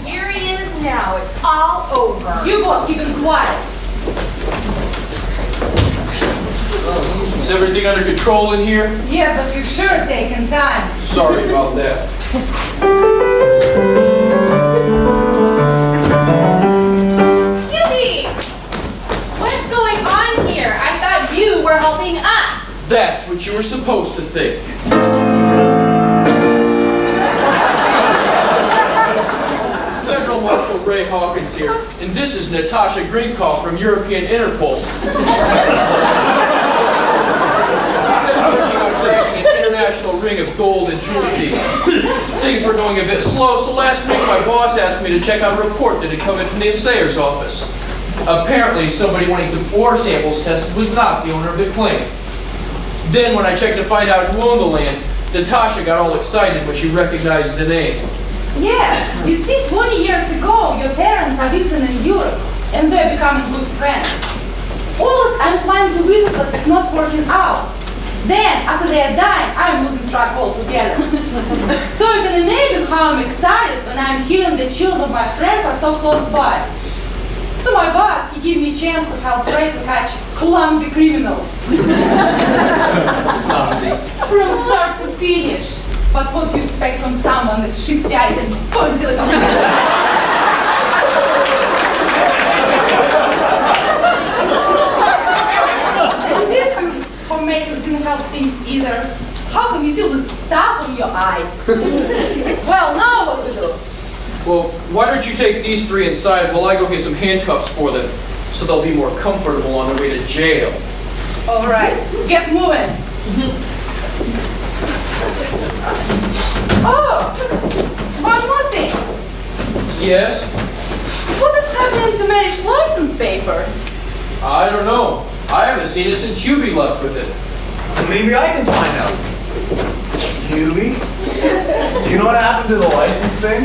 Here he is now. It's all over. You both keep it quiet. Is everything under control in here? Yes, but you've sure taken time. Sorry about that. Hughie! What's going on here? I thought you were helping us. That's what you were supposed to think. Federal Marshal Ray Hawkins here, and this is Natasha Greencall from European Interpol. Working on cracking an international ring of gold and jewel thieves. Things were going a bit slow, so last week my boss asked me to check out a report that had come in from the assayer's office. Apparently, somebody wanting some ore samples tested was not the owner of the claim. Then, when I checked to find out who owned the land, Natasha got all excited when she recognized the name. Yes, you see, 20 years ago, your parents are visiting in Europe, and they're becoming good friends. Always I'm planning to visit, but it's not working out. Then, after they are dying, I'm losing track altogether. So you can imagine how I'm excited when I'm hearing the children of my friends are so close by. So my boss, he gave me a chance to help Ray to catch clumsy criminals. Clumsy. From start to finish. But what do you expect from someone with shifty eyes and pointy little And these homemakers didn't help things either. How can you see all that stuff on your eyes? Well, now what we do? Well, why don't you take these three inside while I go get some handcuffs for them, so they'll be more comfortable on their way to jail. All right, get moving. Oh, one more thing. Yes? What is happening to marriage license paper? I don't know. I haven't seen it since Hubie left with it. Maybe I can find out. Hughie? Do you know what happened to the license thing?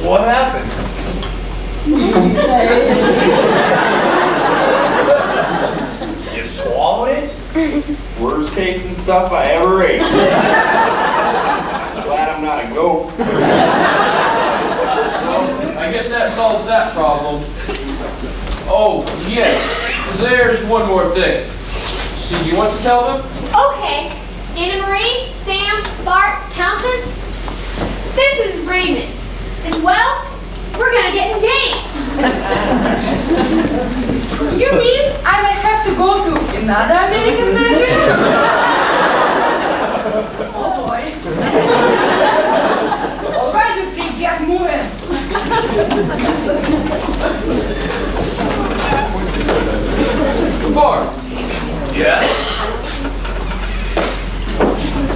What happened? You swallowed it? Worst tasting stuff I ever ate. Glad I'm not a goat. Well, I guess that solves that problem. Oh, yes. There's one more thing. So you want to tell them? Okay, Anna Marie, Sam, Bart, Countess, this is Raymond. And well, we're gonna get engaged. You mean I might have to go to another American wedding? Oh boy. All right, you three, get moving. Bart, Yeah?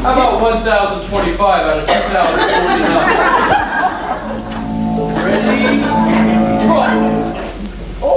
how about 1,025 out of 2,049? Ready? Draw. Oh!